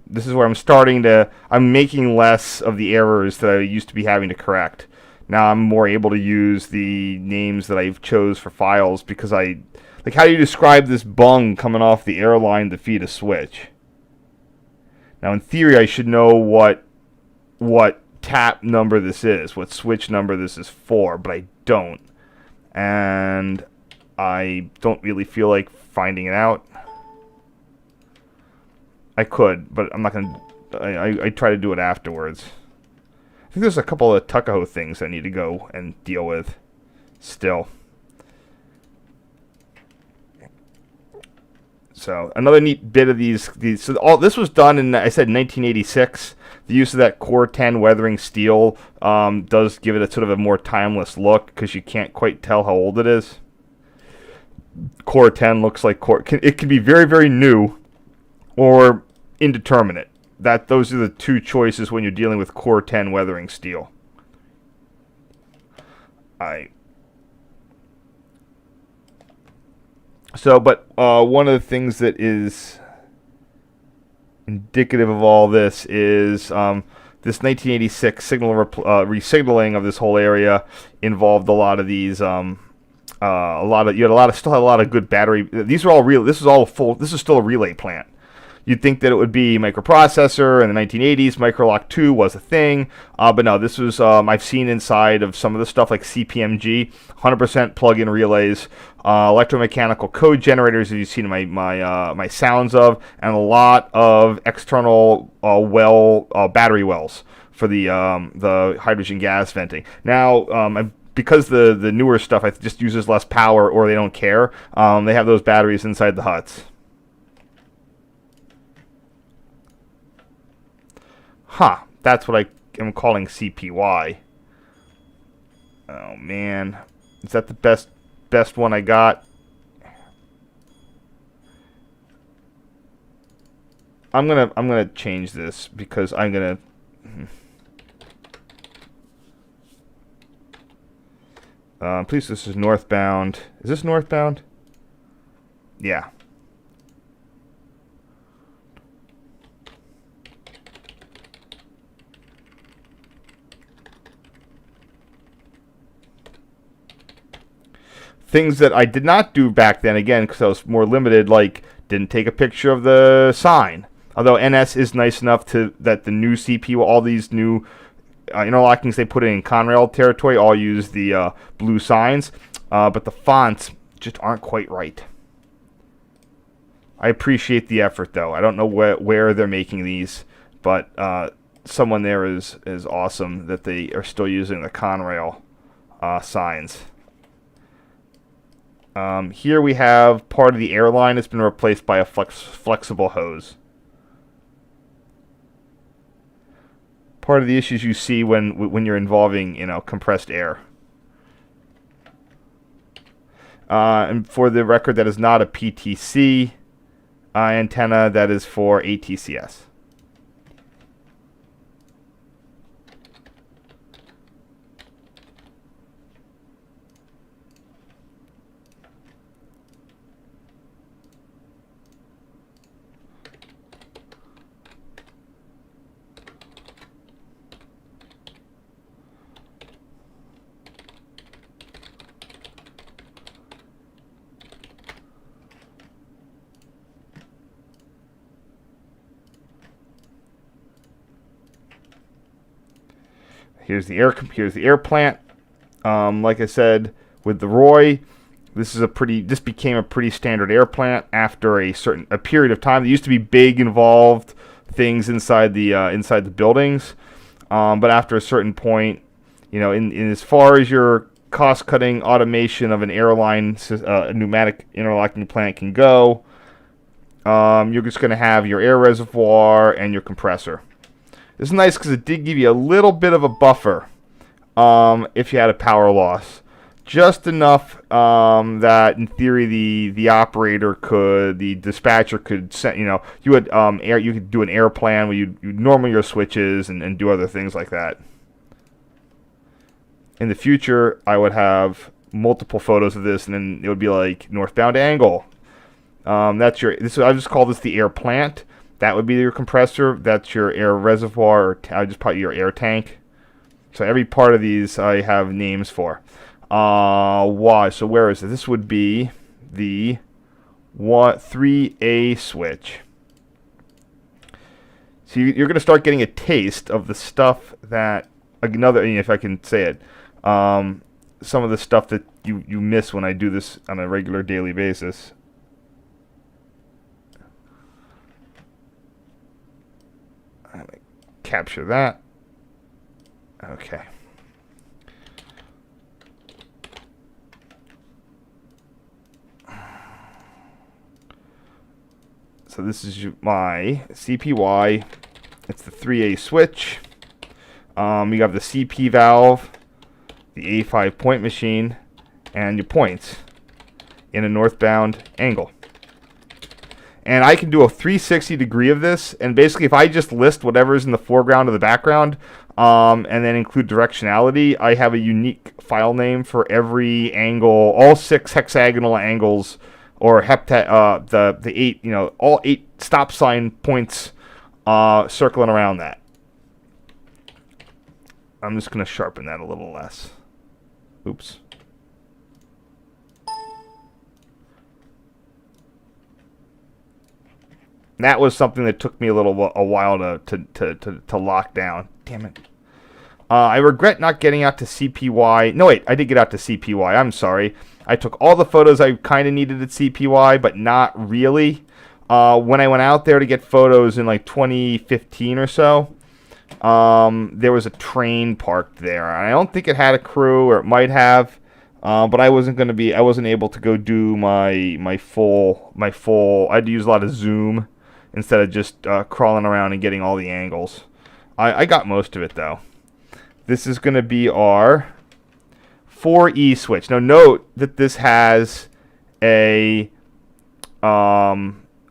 This is where I'm making less of the errors that I used to be having to correct. Now I'm more able to use the names that I've chose for files because how do you describe this bung coming off the airline to feed a switch? Now, in theory, I should know what tap number this is, what switch number this is for, but I don't. And I don't really feel like finding it out. I could, but I'm not going to... I try to do it afterwards. I think there's a couple of Tuckahoe things I need to go and deal with still. So another neat bit of these so all this was done in, I said, 1986. The use of that Core 10 weathering steel does give it a sort of a more timeless look because you can't quite tell how old it is. Core 10 looks like it can be very, very new or indeterminate. Those are the two choices when you're dealing with Core 10 weathering steel. But one of the things that is indicative of all this is this 1986 resignaling of this whole area involved a lot of these. Still had a lot of good battery. These are all real. This is still a relay plant. You'd think that it would be microprocessor. In the 1980s, Microlock 2 was a thing. But no, this was, I've seen inside of some of the stuff like CPMG, 100% plug-in relays, electromechanical code generators, as you've seen my sounds of, and a lot of external battery wells for the hydrogen gas venting. Now, because the newer stuff just uses less power or they don't care, they have those batteries inside the huts. That's what I am calling CP-WYE. Oh man, is that the best one I got? I'm gonna change this because I'm gonna. Please, this is northbound. Is this northbound? Yeah. Things that I did not do back then, again, because I was more limited, like didn't take a picture of the sign. Although NS is nice enough that the new CP, all these new interlockings they put in Conrail territory, all use the blue signs, but the fonts just aren't quite right. I appreciate the effort, though. I don't know where they're making these, but someone there is awesome that they are still using the Conrail signs. Here we have part of the airline that's been replaced by a flexible hose. Part of the issues you see when you're involving compressed air. And for the record, that is not a PTC antenna. That is for ATCS. Here's the air plant. Like I said, with the Roy, This became a pretty standard air plant after a period of time. There used to be big involved things inside the buildings, but after a certain point, in as far as your cost-cutting automation of an airline, pneumatic interlocking plant can go, you're just going to have your air reservoir and your compressor. This is nice because it did give you a little bit of a buffer if you had a power loss. Just enough that, in theory, the dispatcher could send. You could do an air plan where you'd normal your switches and do other things like that. In the future, I would have multiple photos of this, and then it would be like northbound angle. I just call this the air plant. That would be your compressor. That's your air reservoir. Or I just call it your air tank. So every part of these I have names for. Why? So where is it? This would be the 3A switch. So you're going to start getting a taste of the stuff that if I can say it, some of the stuff that you miss when I do this on a regular daily basis. I'm going to capture that. Okay. So this is my CP-WYE. It's the 3A switch. You have the CP valve, the A5 point machine, and your points in a northbound angle. And I can do a 360 degree of this, and basically if I just list whatever is in the foreground or the background, and then include directionality, I have a unique file name for every angle, all 6 hexagonal angles, or the 8, all 8 stop sign points circling around that. I'm just going to sharpen that a little less. Oops. That was something that took me a while to lock down. Damn it. I regret not getting out to CP-WYE. No, wait, I did get out to CP-WYE. I'm sorry. I took all the photos I kind of needed at CP-WYE, but not really. When I went out there to get photos in like 2015 or so, there was a train parked there. I don't think it had a crew, or it might have, but I wasn't able to go do my full. I had to use a lot of zoom instead of just crawling around and getting all the angles. I got most of it though. This is going to be our 4E switch. Now note that this has a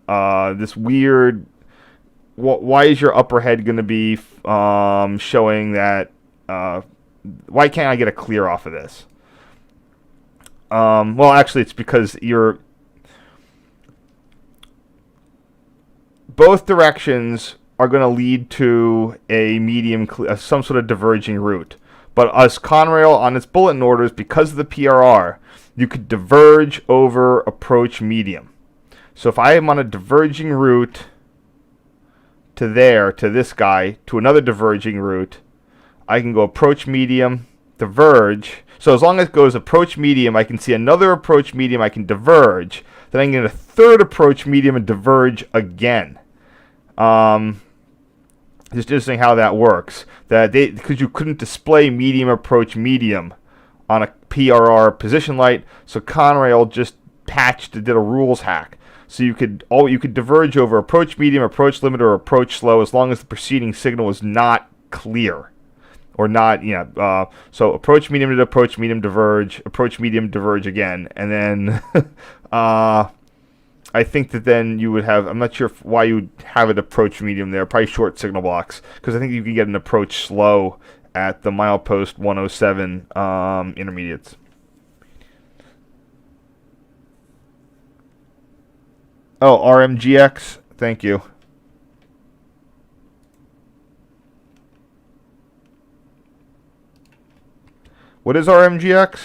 this weird. Why is your upper head going to be showing that? Why can't I get a clear off of this? Well, actually, it's because both directions are going to lead to a medium, some sort of diverging route. But as Conrail on its bulletin orders, because of the PRR, you could diverge over approach medium. So if I am on a diverging route to this guy, to another diverging route, I can go approach medium, diverge. So as long as it goes approach medium, I can see another approach medium, I can diverge. Then I can get a third approach medium and diverge again. Just interesting how that works. Because you couldn't display medium approach medium on a PRR position light, so Conrail just did a rules hack. So you could diverge over approach medium, approach limit, or approach slow as long as the preceding signal was not clear, or not. So approach medium to approach medium diverge, approach medium diverge again, and then I think that then you would have. I'm not sure why you would have it approach medium there. Probably short signal blocks, because I think you can get an approach slow at the milepost 107 intermediates. Oh, RMGX. Thank you. What is RMGX?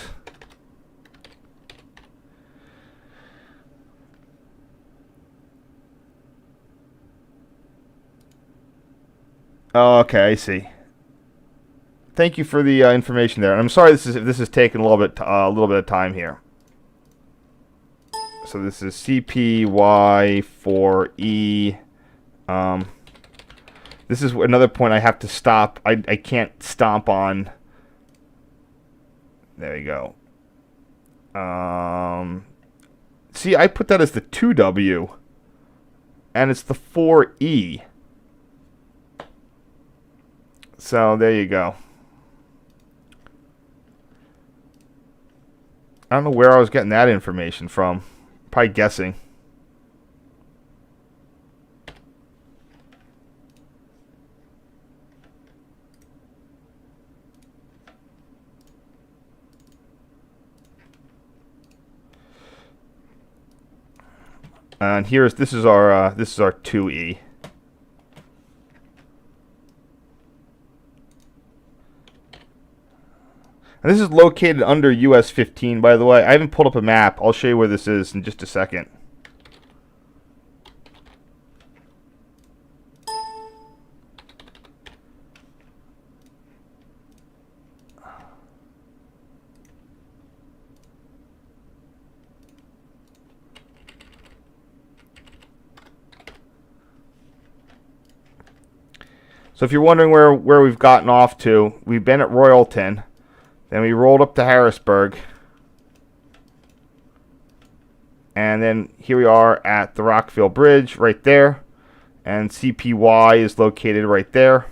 Oh, okay, I see. Thank you for the information there. And I'm sorry if this is taking a little bit of time here. So this is CP-WYE. This is another point I have to stop. I can't stomp on. There you go. See, I put that as the 2W. And it's the 4E. So there you go. I don't know where I was getting that information from. Probably guessing. And this is our 2E. And this is located under US 15, by the way. I haven't pulled up a map. I'll show you where this is in just a second. So if you're wondering where we've gotten off to, we've been at Royalton. Then we rolled up to Harrisburg. And then here we are at the Rockville Bridge right there. And CP-WYE is located right there.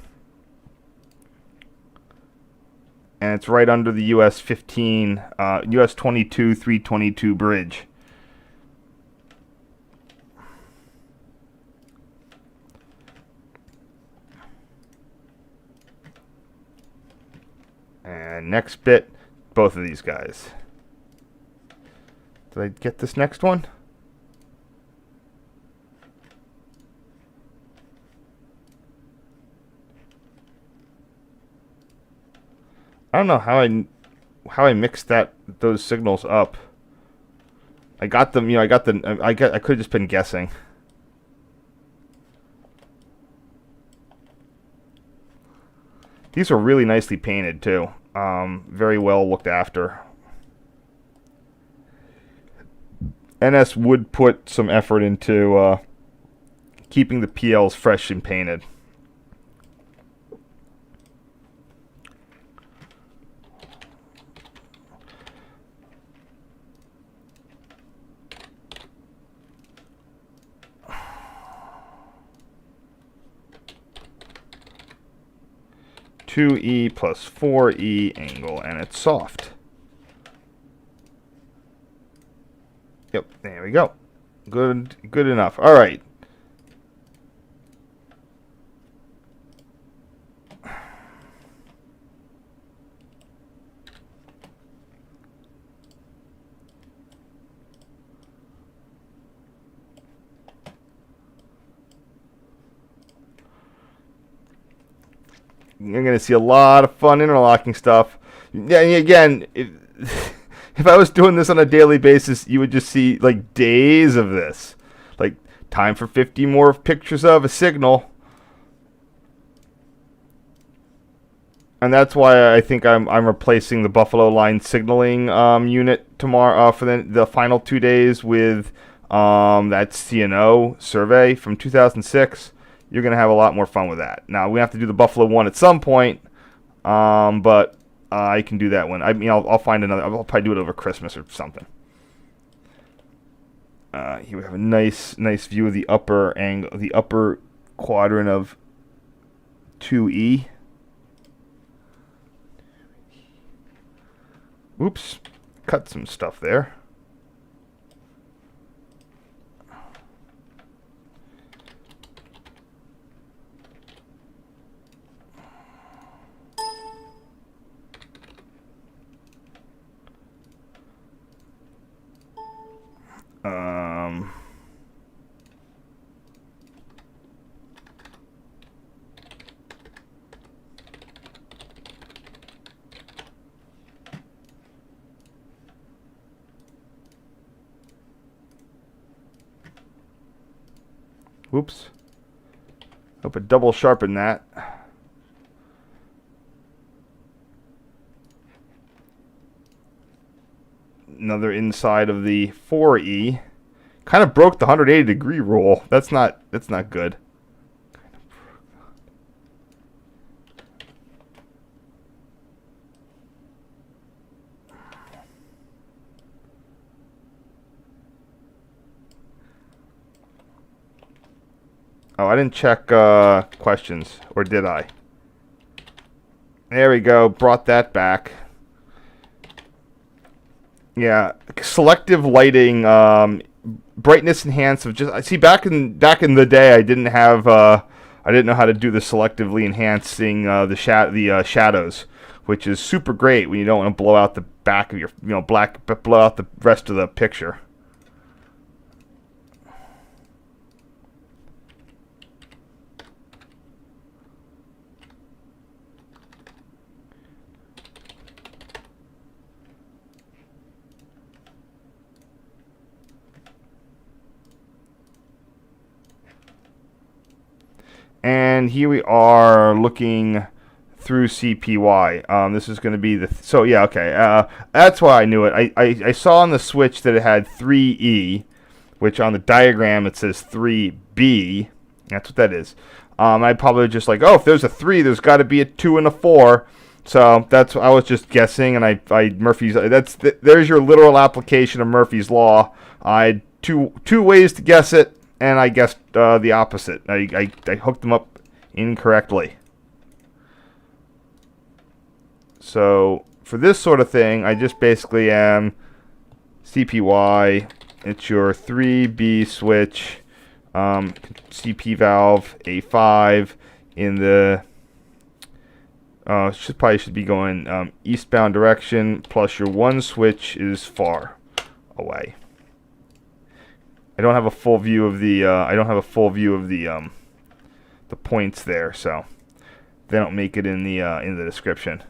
And it's right under the US 15, US 22, 322 bridge. And next bit, both of these guys. Did I get this next one? I don't know how I mixed those signals up. I got them, I could have just been guessing. These are really nicely painted too. Very well looked after. NS would put some effort into keeping the PLs fresh and painted. (2E plus 4E angle, and it's soft. Yep, there we go. Good enough. All right. You're going to see a lot of fun interlocking stuff. Yeah, and again, if I was doing this on a daily basis, you would just see like days of this. Like time for 50 more pictures of a signal. And that's why I think I'm replacing the Buffalo Line signaling unit tomorrow for the final 2 days with that CNO survey from 2006. You're going to have a lot more fun with that. Now, we have to do the Buffalo one at some point, but I can do that one. I mean, I'll find another. I'll probably do it over Christmas or something. Here we have a nice view of the upper angle, the upper quadrant of 2E. Oops, cut some stuff there. Whoops. Hope it double sharpened that. Another inside of the 4E. Kind of broke the 180-degree rule. That's not good. Oh, I didn't check questions, or did I? There we go. Brought that back. Yeah, selective lighting, brightness enhance of just. See, back in the day, I didn't know how to do the selectively enhancing the shadows, which is super great when you don't want to blow out the back of your blow out the rest of the picture. And here we are looking through CP-WYE. This is going to be the... So, yeah, okay. That's why I knew it. I saw on the switch that it had 3E, which on the diagram it says 3B. That's what that is. I probably just like, oh, if there's a 3, there's got to be a 2 and a 4. So that's I was just guessing, and Murphy's... There's your literal application of Murphy's Law. I had two ways to guess it. And I guessed the opposite. I hooked them up incorrectly. So for this sort of thing, I just basically am CP-WYE. It's your 3B switch, CP valve A5 in the probably should be going eastbound direction. Plus your one switch is far away. I don't have a full view of the the points there, so they don't make it in the description.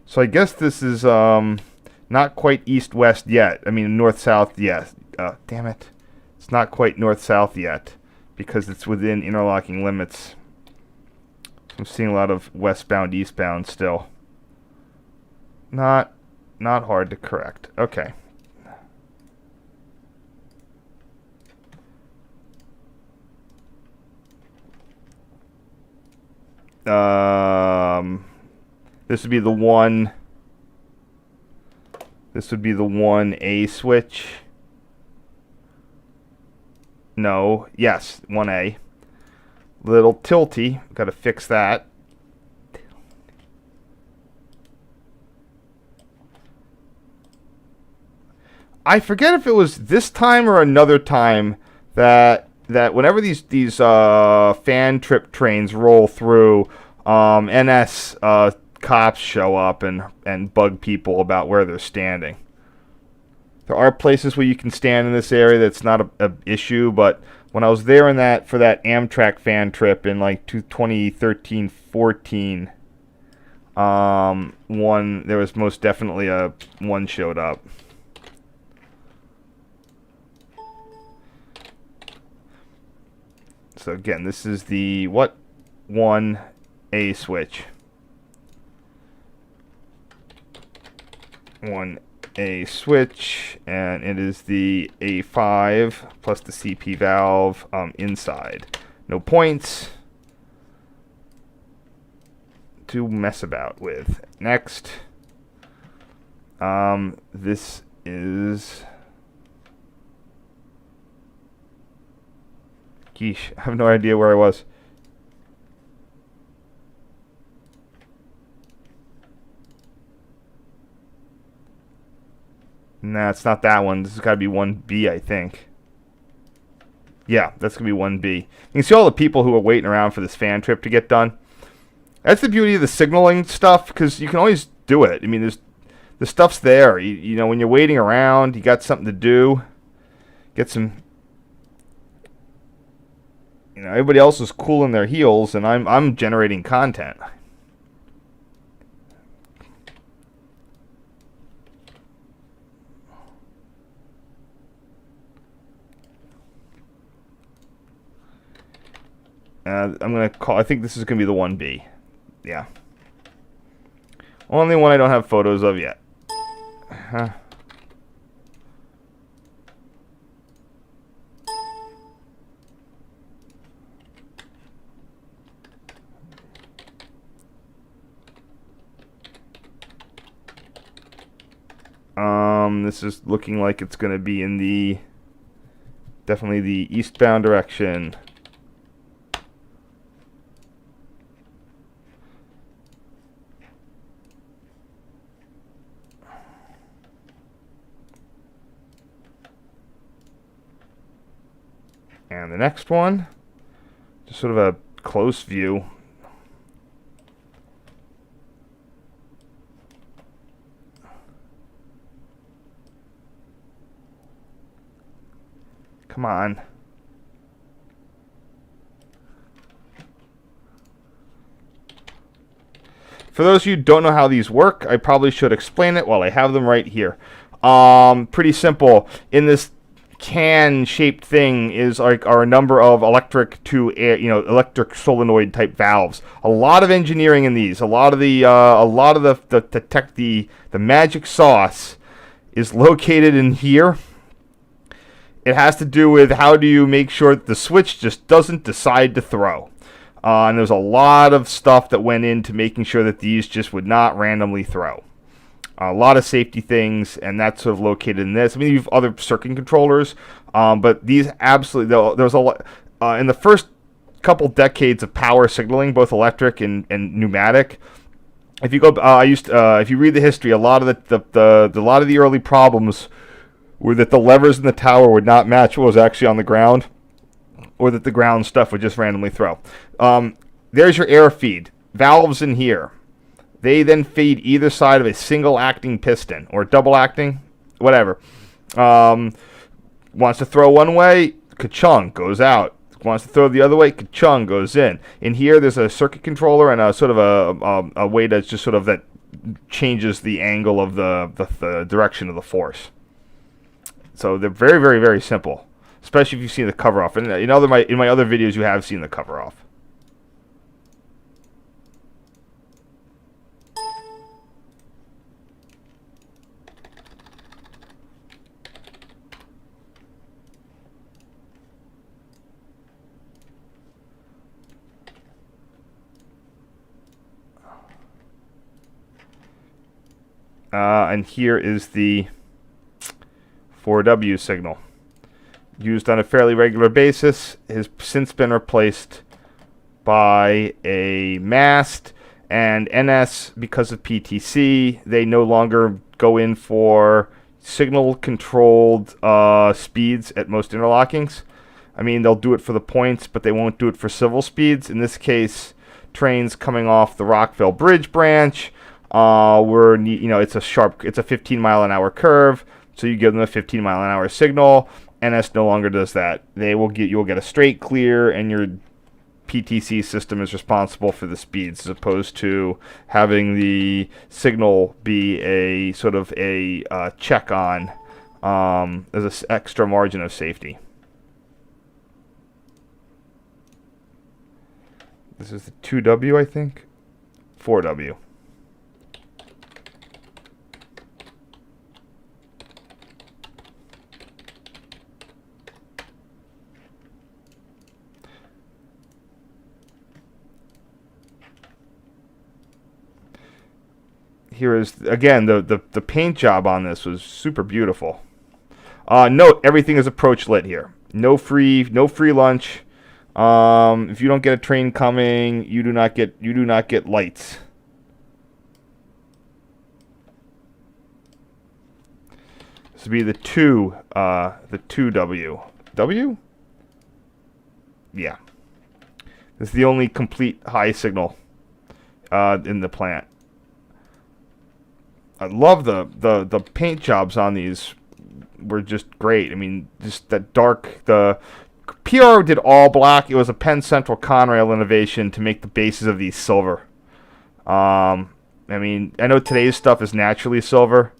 So I guess this is not quite east-west yet. I mean north-south, yes. Damn it, it's not quite north-south yet because it's within interlocking limits. I'm seeing a lot of westbound, eastbound still. Not hard to correct. Okay. This would be the one. This would be the 1A switch. No. Yes, 1A. Little tilty. Got to fix that. I forget if it was this time or another time that whenever these Fantrip trains roll through, NS cops show up and bug people about where they're standing. There are places where you can stand in this area that's not a issue, but when I was there for that Amtrak Fantrip in like 2013-14, there was most definitely one showed up. So again, this is the 1A switch. 1A switch, and it is the A5 plus the CP valve inside. No points to mess about with. Next, this is... Geesh, I have no idea where I was. Nah, it's not that one. This has got to be 1B, I think. Yeah, that's going to be 1B. You can see all the people who are waiting around for this fan trip to get done. That's the beauty of the signaling stuff, because you can always do it. I mean, the stuff's there. You know, when you're waiting around, you got something to do. Get some... You know, everybody else is cooling their heels, and I'm generating content. I'm gonna call. I think this is gonna be the 1B. Yeah. Only one I don't have photos of yet. Huh. This is looking like it's going to be in the definitely the eastbound direction. And the next one, just sort of a close view. Come on. For those of you who don't know how these work, I probably should explain it while I have them right here. Pretty simple. In this can-shaped thing are a number of electric to air, electric solenoid type valves. A lot of engineering in these. A lot of the magic sauce is located in here. It has to do with how do you make sure that the switch just doesn't decide to throw. And there's a lot of stuff that went into making sure that these just would not randomly throw. A lot of safety things, and that's sort of located in this. I mean, you have other circuit controllers, but these absolutely, there's a lot, in the first couple decades of power signaling, both electric and pneumatic. If you go, if you read the history, a lot of the early problems were that the levers in the tower would not match what was actually on the ground, or that the ground stuff would just randomly throw. There's your air feed. Valves in here. They then feed either side of a single acting piston, or double acting, whatever. Wants to throw one way, ka-chung, goes out. Wants to throw the other way, ka-chung, goes in. In here, there's a circuit controller and a sort of a way that's just sort of that changes the angle of the direction of the force. So they're very, very, very simple, especially if you've seen the cover off. And in my other videos, you have seen the cover off. And here is the 4W signal. Used on a fairly regular basis, has since been replaced by a mast, and NS, because of PTC, they no longer go in for signal-controlled speeds at most interlockings. I mean, they'll do it for the points, but they won't do it for civil speeds. In this case, trains coming off the Rockville Bridge branch, it's a 15-mile-an-hour curve, so you give them a 15-mile-an-hour signal. NS no longer does that. You'll get a straight clear, and your PTC system is responsible for the speeds, as opposed to having the signal be a sort of a check on as an extra margin of safety. This is the 2W, I think. 4W. Here is, again, the paint job on this was super beautiful. Note, everything is approach lit here. No free lunch. If you don't get a train coming, you do not get lights. This would be the 2W. W? Yeah. This is the only complete high signal in the plant. I love the paint jobs on these were just great. I mean, just that dark. The PR did all black. It was a Penn Central Conrail innovation to make the bases of these silver. I mean, I know today's stuff is naturally silver,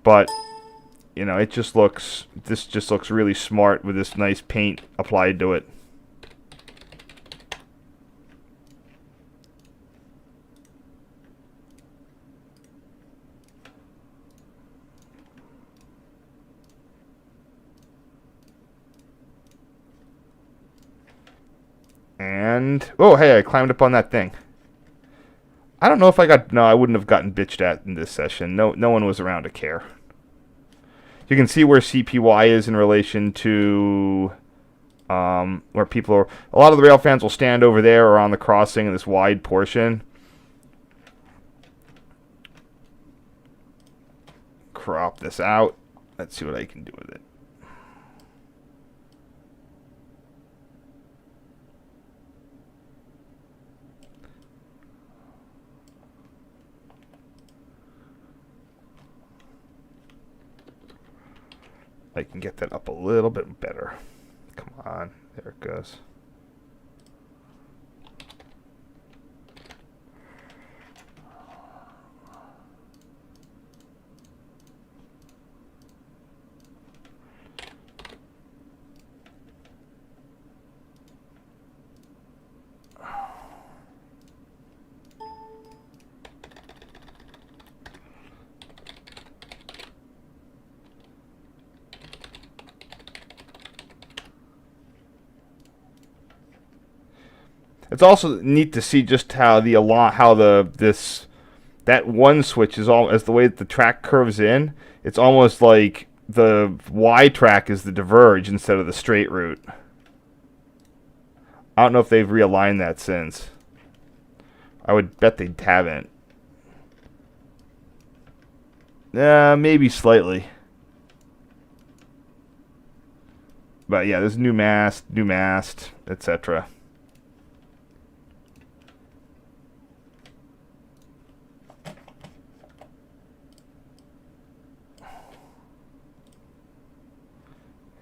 but it just looks. This just looks really smart with this nice paint applied to it. And, oh, hey, I climbed up on that thing. I don't know if I wouldn't have gotten bitched at in this session. No one was around to care. You can see where CP-WYE is in relation to where people are. A lot of the rail fans will stand over there or on the crossing in this wide portion. Crop this out. Let's see what I can do with it. I can get that up a little bit better. Come on. There it goes. It's also neat to see just how that one switch is all as the way that the track curves in. It's almost like the Y track is the diverge instead of the straight route. I don't know if they've realigned that since. I would bet they haven't. Maybe slightly. But yeah, there's new mast, etc.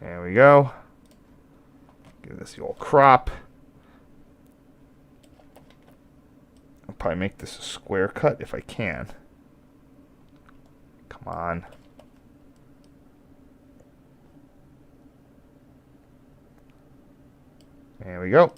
There we go. Give this the old crop. I'll probably make this a square cut if I can. Come on. There we go.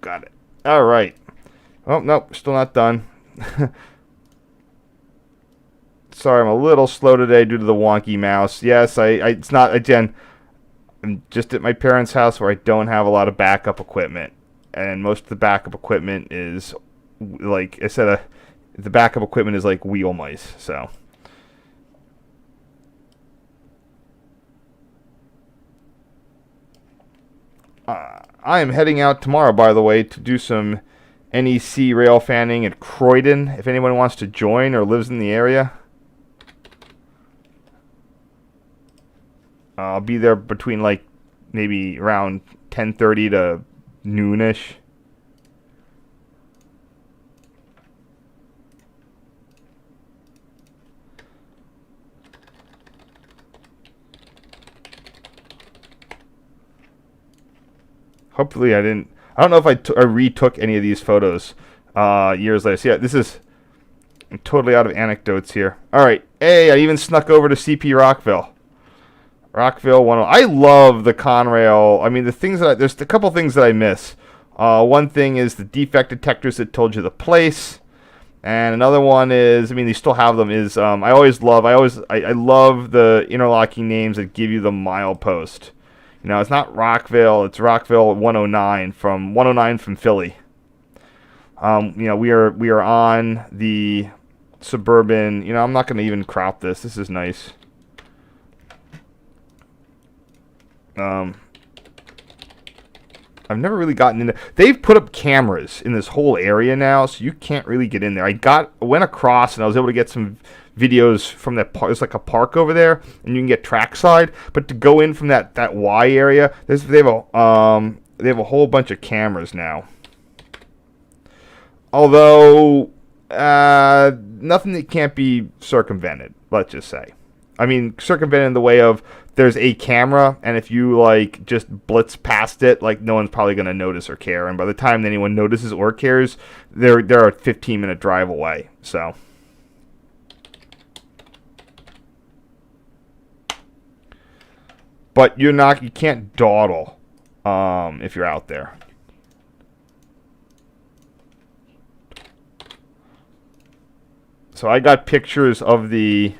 Got it. All right. Oh, nope, still not done. Sorry, I'm a little slow today due to the wonky mouse. Yes, it's not, again, I'm just at my parents' house where I don't have a lot of backup equipment. And most of the backup equipment is, like I said, the backup equipment is like wheel mice, so. I am heading out tomorrow, by the way, to do some NEC rail fanning at Croydon. If anyone wants to join or lives in the area, I'll be there between like maybe around 10:30 to noonish. Hopefully I didn't. I don't know if I retook any of these photos years later. So yeah, this is. I'm totally out of anecdotes here. All right. Hey, I even snuck over to CP-ROCKVILLE. Rockville 10. I love the Conrail. I mean, there's a couple things that I miss. One thing is the defect detectors that told you the place. And another one is, I mean, they still have them, is I love the interlocking names that give you the milepost. You know, it's not Rockville, it's Rockville 109 from Philly. You know, we are on the suburban, you know, I'm not going to even crop this. This is nice. I've never really gotten into. They've put up cameras in this whole area now, so you can't really get in there. I went across and I was able to get some videos from that park. There's like a park over there, and you can get trackside. But to go in from that Y area, they have a whole bunch of cameras now. Although nothing that can't be circumvented. Let's just say. I mean, circumvented in the way of there's a camera, and if you like just blitz past it, like no one's probably going to notice or care. And by the time anyone notices or cares, they're a 15-minute drive away. So, but you can't dawdle if you're out there. So I got pictures of the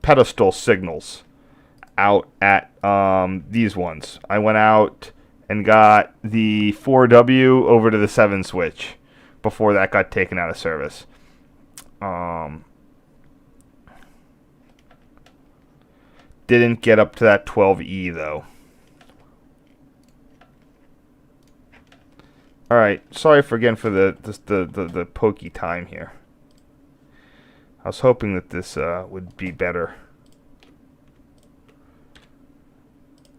pedestal signals out at these ones. I went out and got the 4W over to the 7 switch before that got taken out of service. Didn't get up to that 12E though. All right, sorry for the pokey time here. I was hoping that this would be better.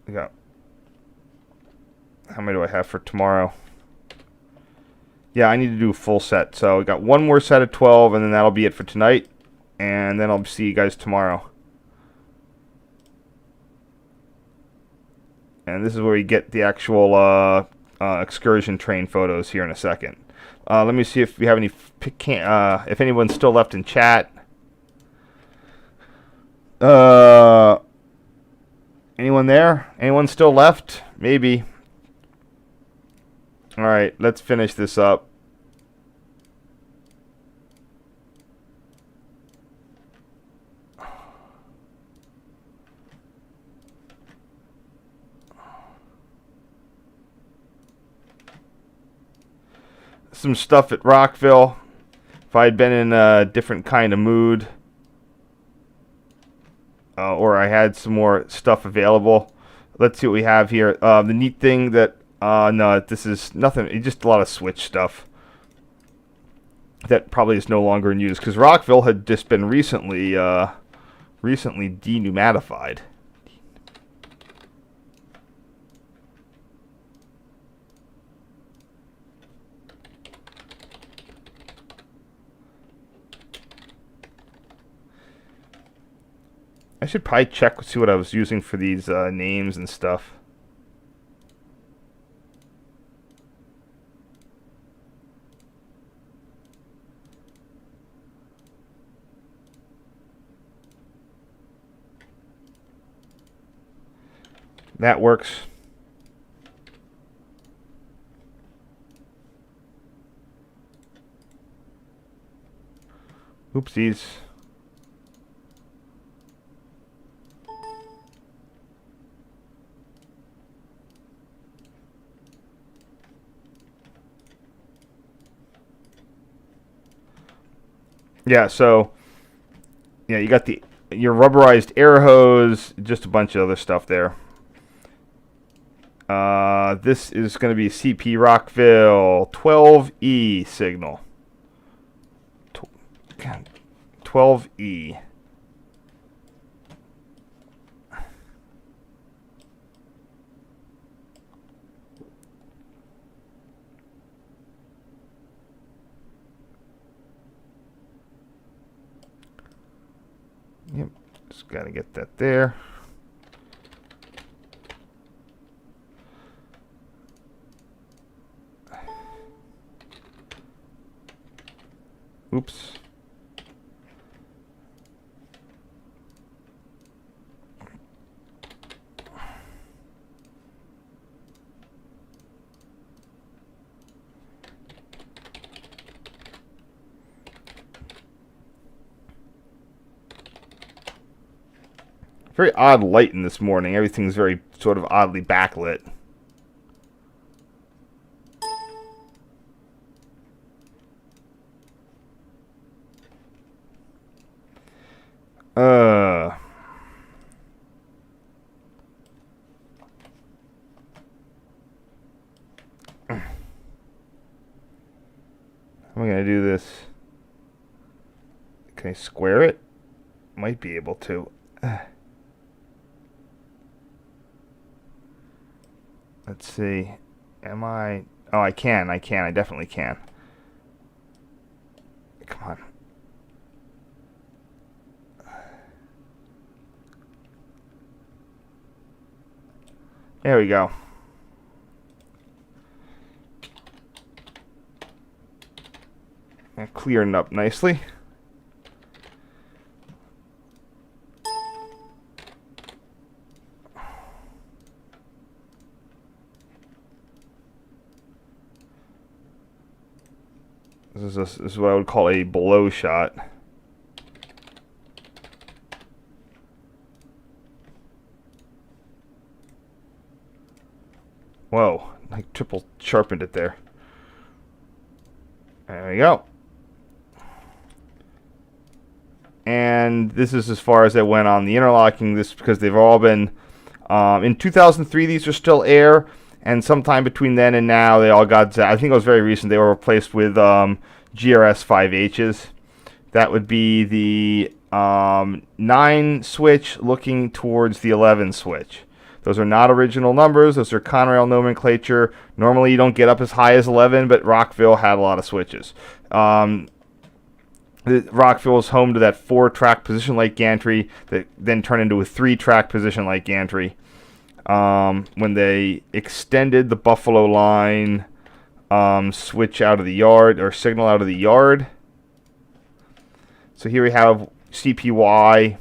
I got, how many do I have for tomorrow? Yeah, I need to do a full set. So we got one more set of 12, and then that'll be it for tonight. And then I'll see you guys tomorrow. And this is where you get the actual excursion train photos here in a second. Let me see if we have any, if anyone's still left in chat. Anyone there? Anyone still left? Maybe. All right, let's finish this up. Some stuff at Rockville. If I had been in a different kind of mood, or I had some more stuff available. Let's see what we have here. The neat thing that, no, this is nothing. It's just a lot of Switch stuff that probably is no longer in use, because Rockville had just been recently denumatified. I should probably check, see what I was using for these names and stuff. That works. Oopsies. Yeah, so yeah, you got your rubberized air hose, just a bunch of other stuff there. This is going to be CP-ROCKVILLE 12E signal. 12E. Yep, just got to get that there. Oops. Very odd lighting this morning. Everything's very sort of oddly backlit. How am I going to do this? Can I square it? Might be able to. Let's see. Am I? Oh, I can. I definitely can. Come on. There we go. Clearing up nicely. This is what I would call a below shot. Whoa, I triple sharpened it there. There we go. And this is as far as I went on the interlocking, this because they've all been, in 2003 these are still air, and sometime between then and now they all got, I think it was very recent, they were replaced with GRS 5Hs. That would be the 9 switch looking towards the 11 switch. Those are not original numbers, those are Conrail nomenclature. Normally you don't get up as high as 11, but Rockville had a lot of switches. Rockville is home to that 4-track position light gantry that then turned into a 3-track position light gantry. When they extended the Buffalo Line switch out of the yard, or signal out of the yard. So here we have CP-WYE.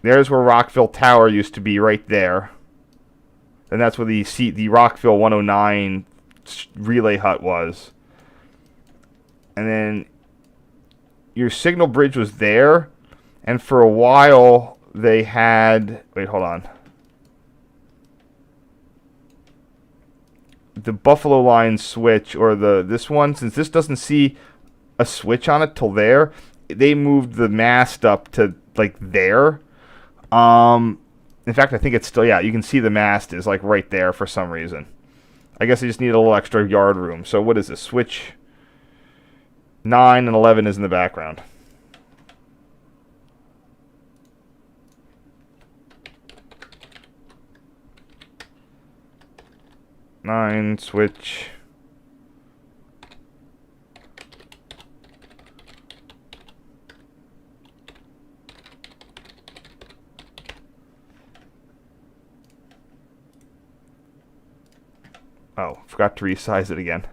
There's where Rockville Tower used to be, right there. And that's where the Rockville 109 relay hut was. And then your signal bridge was there, and for a while they had, wait, hold on. The Buffalo Line switch, or this one, since this doesn't see a switch on it till there, they moved the mast up to like there. In fact, I think it's still, yeah, you can see the mast is like right there for some reason. I guess I just need a little extra yard room. So what is this? Switch 9 and 11 is in the background. Nine, switch. Oh, forgot to resize it again.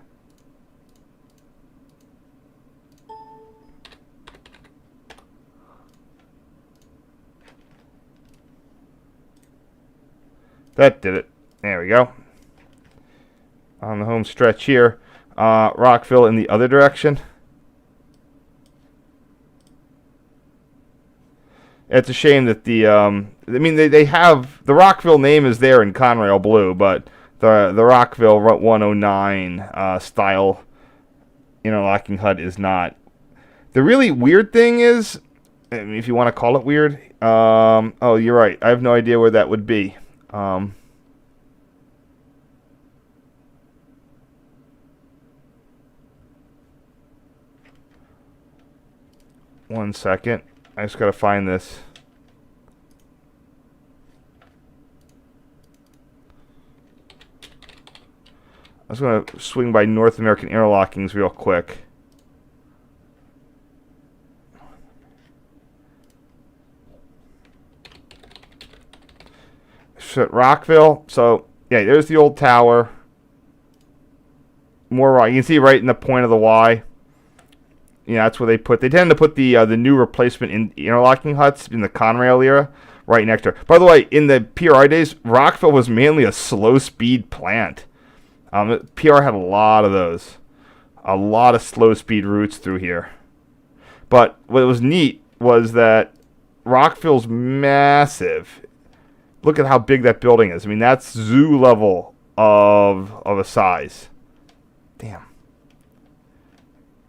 That did it. There we go. On the home stretch here, Rockville in the other direction. It's a shame that the, I mean, they have, the Rockville name is there in Conrail blue, but the Rockville 109 style interlocking hut is not. The really weird thing is, I mean, if you want to call it weird, oh, you're right. I have no idea where that would be. One second. I just got to find this. I was going to swing by North American Interlockings real quick. So Rockville. So, yeah, there's the old tower. More rock. You can see right in the point of the Y. Yeah, that's where they put. They tend to put the new replacement in interlocking huts in the Conrail era right next to her. By the way, in the PRI days, Rockville was mainly a slow-speed plant. PR had a lot of those. A lot of slow-speed routes through here. But what was neat was that Rockville's massive. Look at how big that building is. I mean, that's zoo level of a size. Damn.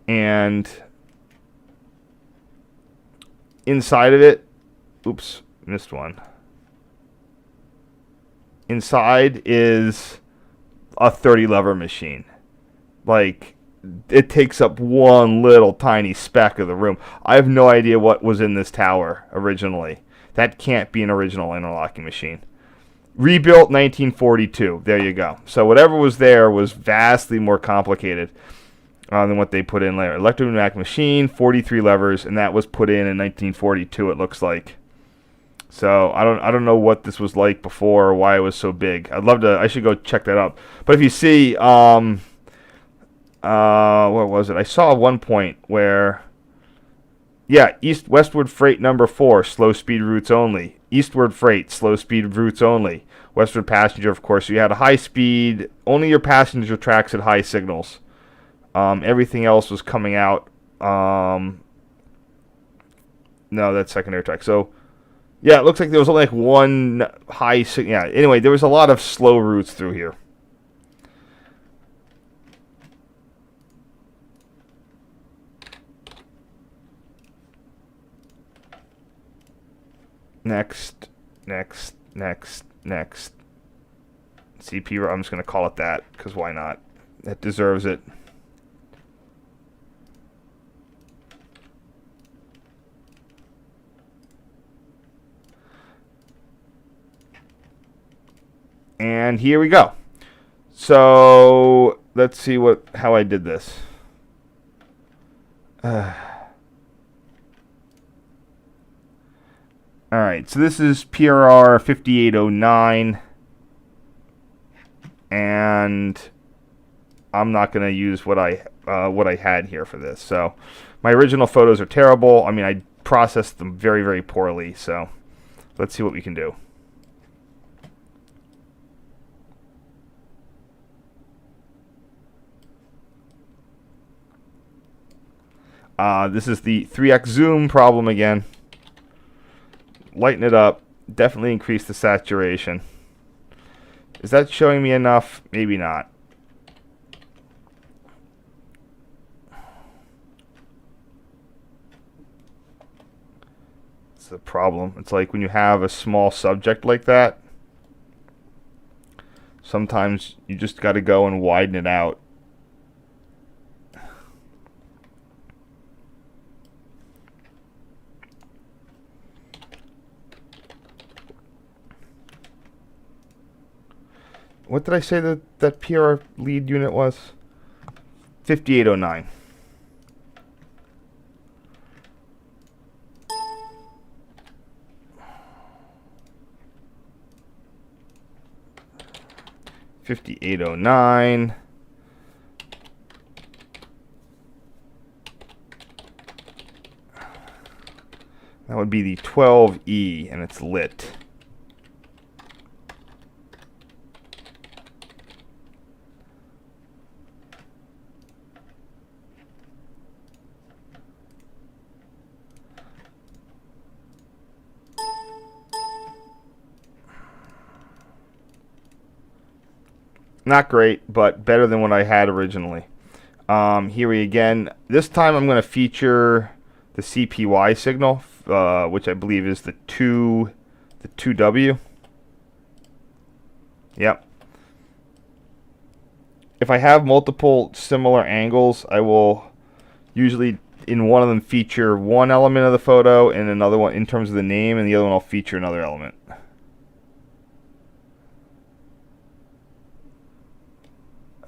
And inside of it, oops, missed one. Inside is a 30 lever machine. Like, it takes up one little tiny speck of the room. I have no idea what was in this tower originally. That can't be an original interlocking machine. Rebuilt 1942. There you go. So whatever was there was vastly more complicated than what they put in later. Electromagnetic machine, 43 levers, and that was put in 1942. It looks like. So I don't know what this was like before or why it was so big. I'd love to. I should go check that up. But if you see, what was it? I saw one point where, yeah, westward freight number 4, slow speed routes only. Eastward freight, slow speed routes only. Westward passenger, of course. So you had a high speed. Only your passenger tracks at high signals. Everything else was coming out. No, that's secondary track. So, yeah, it looks like there was only like one high. Yeah, anyway, there was a lot of slow routes through here. Next. CP, I'm just going to call it that, because why not? It deserves it. And here we go. So let's see how I did this. All right, so this is PRR 5809, and I'm not going to use what I had here for this. So my original photos are terrible. I mean, I processed them very, very poorly. So let's see what we can do. This is the 3x zoom problem again. Lighten it up. Definitely increase the saturation. Is that showing me enough? Maybe not. It's the problem. It's like when you have a small subject like that, sometimes you just got to go and widen it out. What did I say that PR lead unit was? 5809. $5809. That would be the 12E, and it's lit. Not great, but better than what I had originally. Here we again. This time I'm going to feature the CP-WYE signal, which I believe is the 2W. Yep. If I have multiple similar angles, I will usually in one of them feature one element of the photo and another one in terms of the name, and the other one I'll feature another element.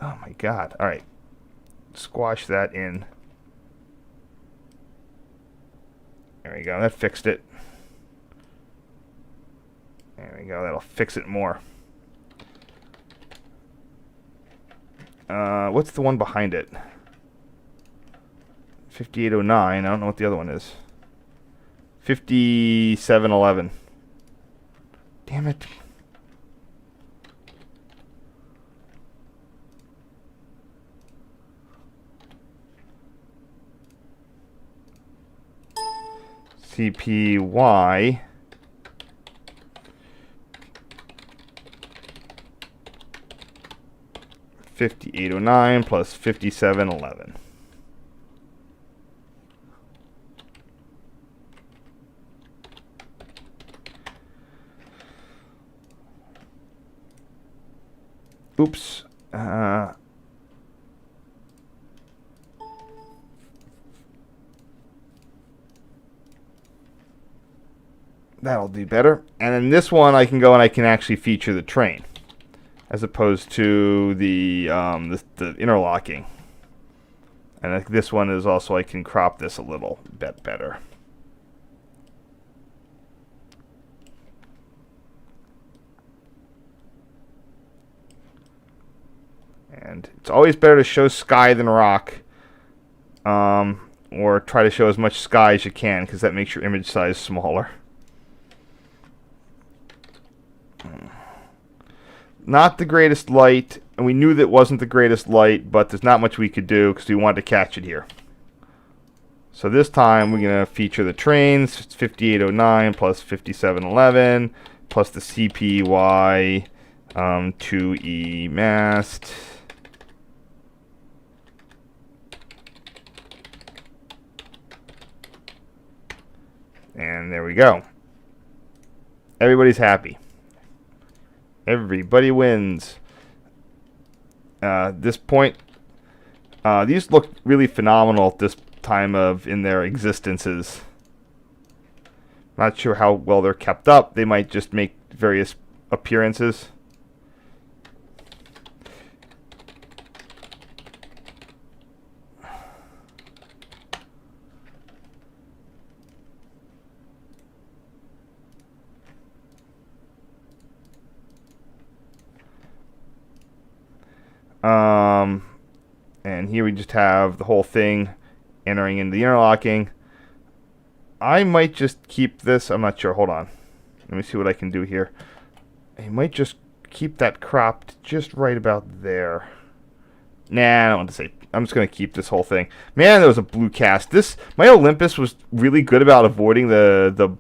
Oh my God. All right. Squash that in. There we go. That fixed it. There we go. That'll fix it more. What's the one behind it? 5809. I don't know what the other one is. 5711. Damn it. CP-WYE. $5809 plus $5711. Oops. That'll do better. And then this one I can go and I can actually feature the train, as opposed to the interlocking. And this one is also, I can crop this a little bit better. And it's always better to show sky than rock, or try to show as much sky as you can, because that makes your image size smaller. Not the greatest light. and we knew that wasn't the greatest light, but there's not much we could do because we wanted to catch it here. So this time we're going to feature the trains. It's 5809 plus 5711 plus the CP-WYE 2E mast. And there we go. Everybody's happy. Everybody wins. This point, these look really phenomenal at this time of in their existences. Not sure how well they're kept up. They might just make various appearances. And here we just have the whole thing entering into the interlocking. I might just keep this. I'm not sure. Hold on. Let me see what I can do here. I might just keep that cropped just right about there. Nah, I don't want to say. I'm just going to keep this whole thing. Man, there was a blue cast. My Olympus was really good about avoiding the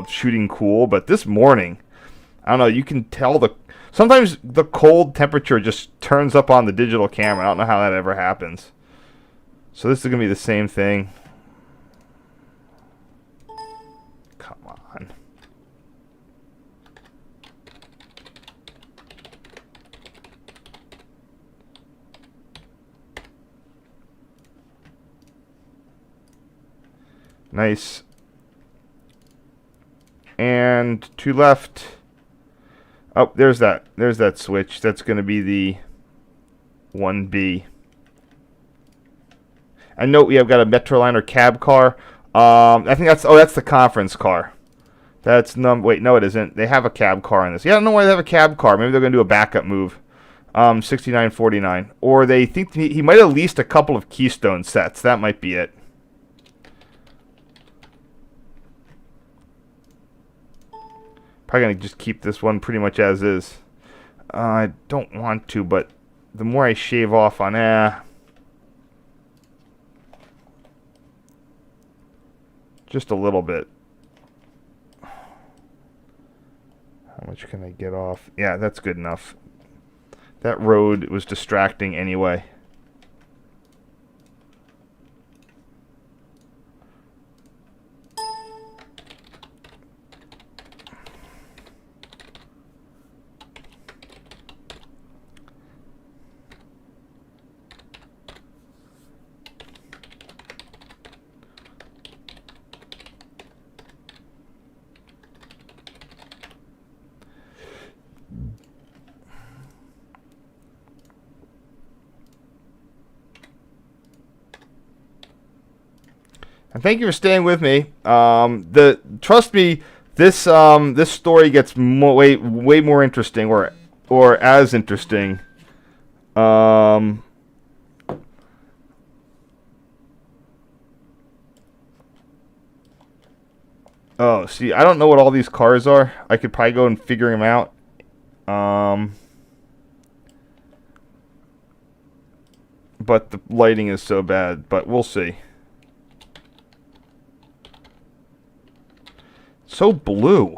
shooting cool, but this morning, I don't know, you can tell sometimes the cold temperature just turns up on the digital camera. I don't know how that ever happens. So this is going to be the same thing. Come on. Nice. And to left. Oh, there's that. There's that switch. That's going to be the 1B. I note we have got a Metroliner cab car. I think that's the conference car. Wait, no, it isn't. They have a cab car in this. Yeah, I don't know why they have a cab car. Maybe they're going to do a backup move. 6949. Or they think he might have leased a couple of Keystone sets. That might be it. Probably going to just keep this one pretty much as is. I don't want to, but the more I shave off on just a little bit. How much can I get off? Yeah, that's good enough. That road was distracting anyway. And thank you for staying with me. Trust me, this story gets way more interesting, or as interesting. Oh, see, I don't know what all these cars are. I could probably go and figure them out. But the lighting is so bad. But we'll see. So blue.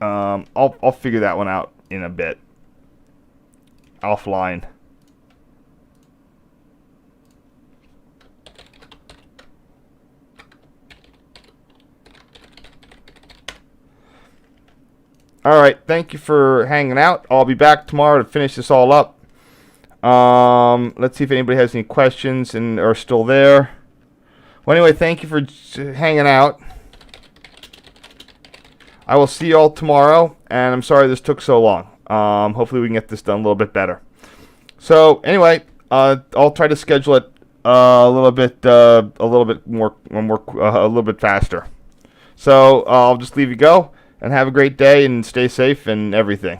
I'll figure that one out in a bit. Offline. All right, thank you for hanging out. I'll be back tomorrow to finish this all up. Let's see if anybody has any questions and are still there. Well, anyway, thank you for hanging out. I will see you all tomorrow, and I'm sorry this took so long. Hopefully we can get this done a little bit better. So anyway, I'll try to schedule it a little bit faster. So I'll just leave you go and have a great day and stay safe and everything.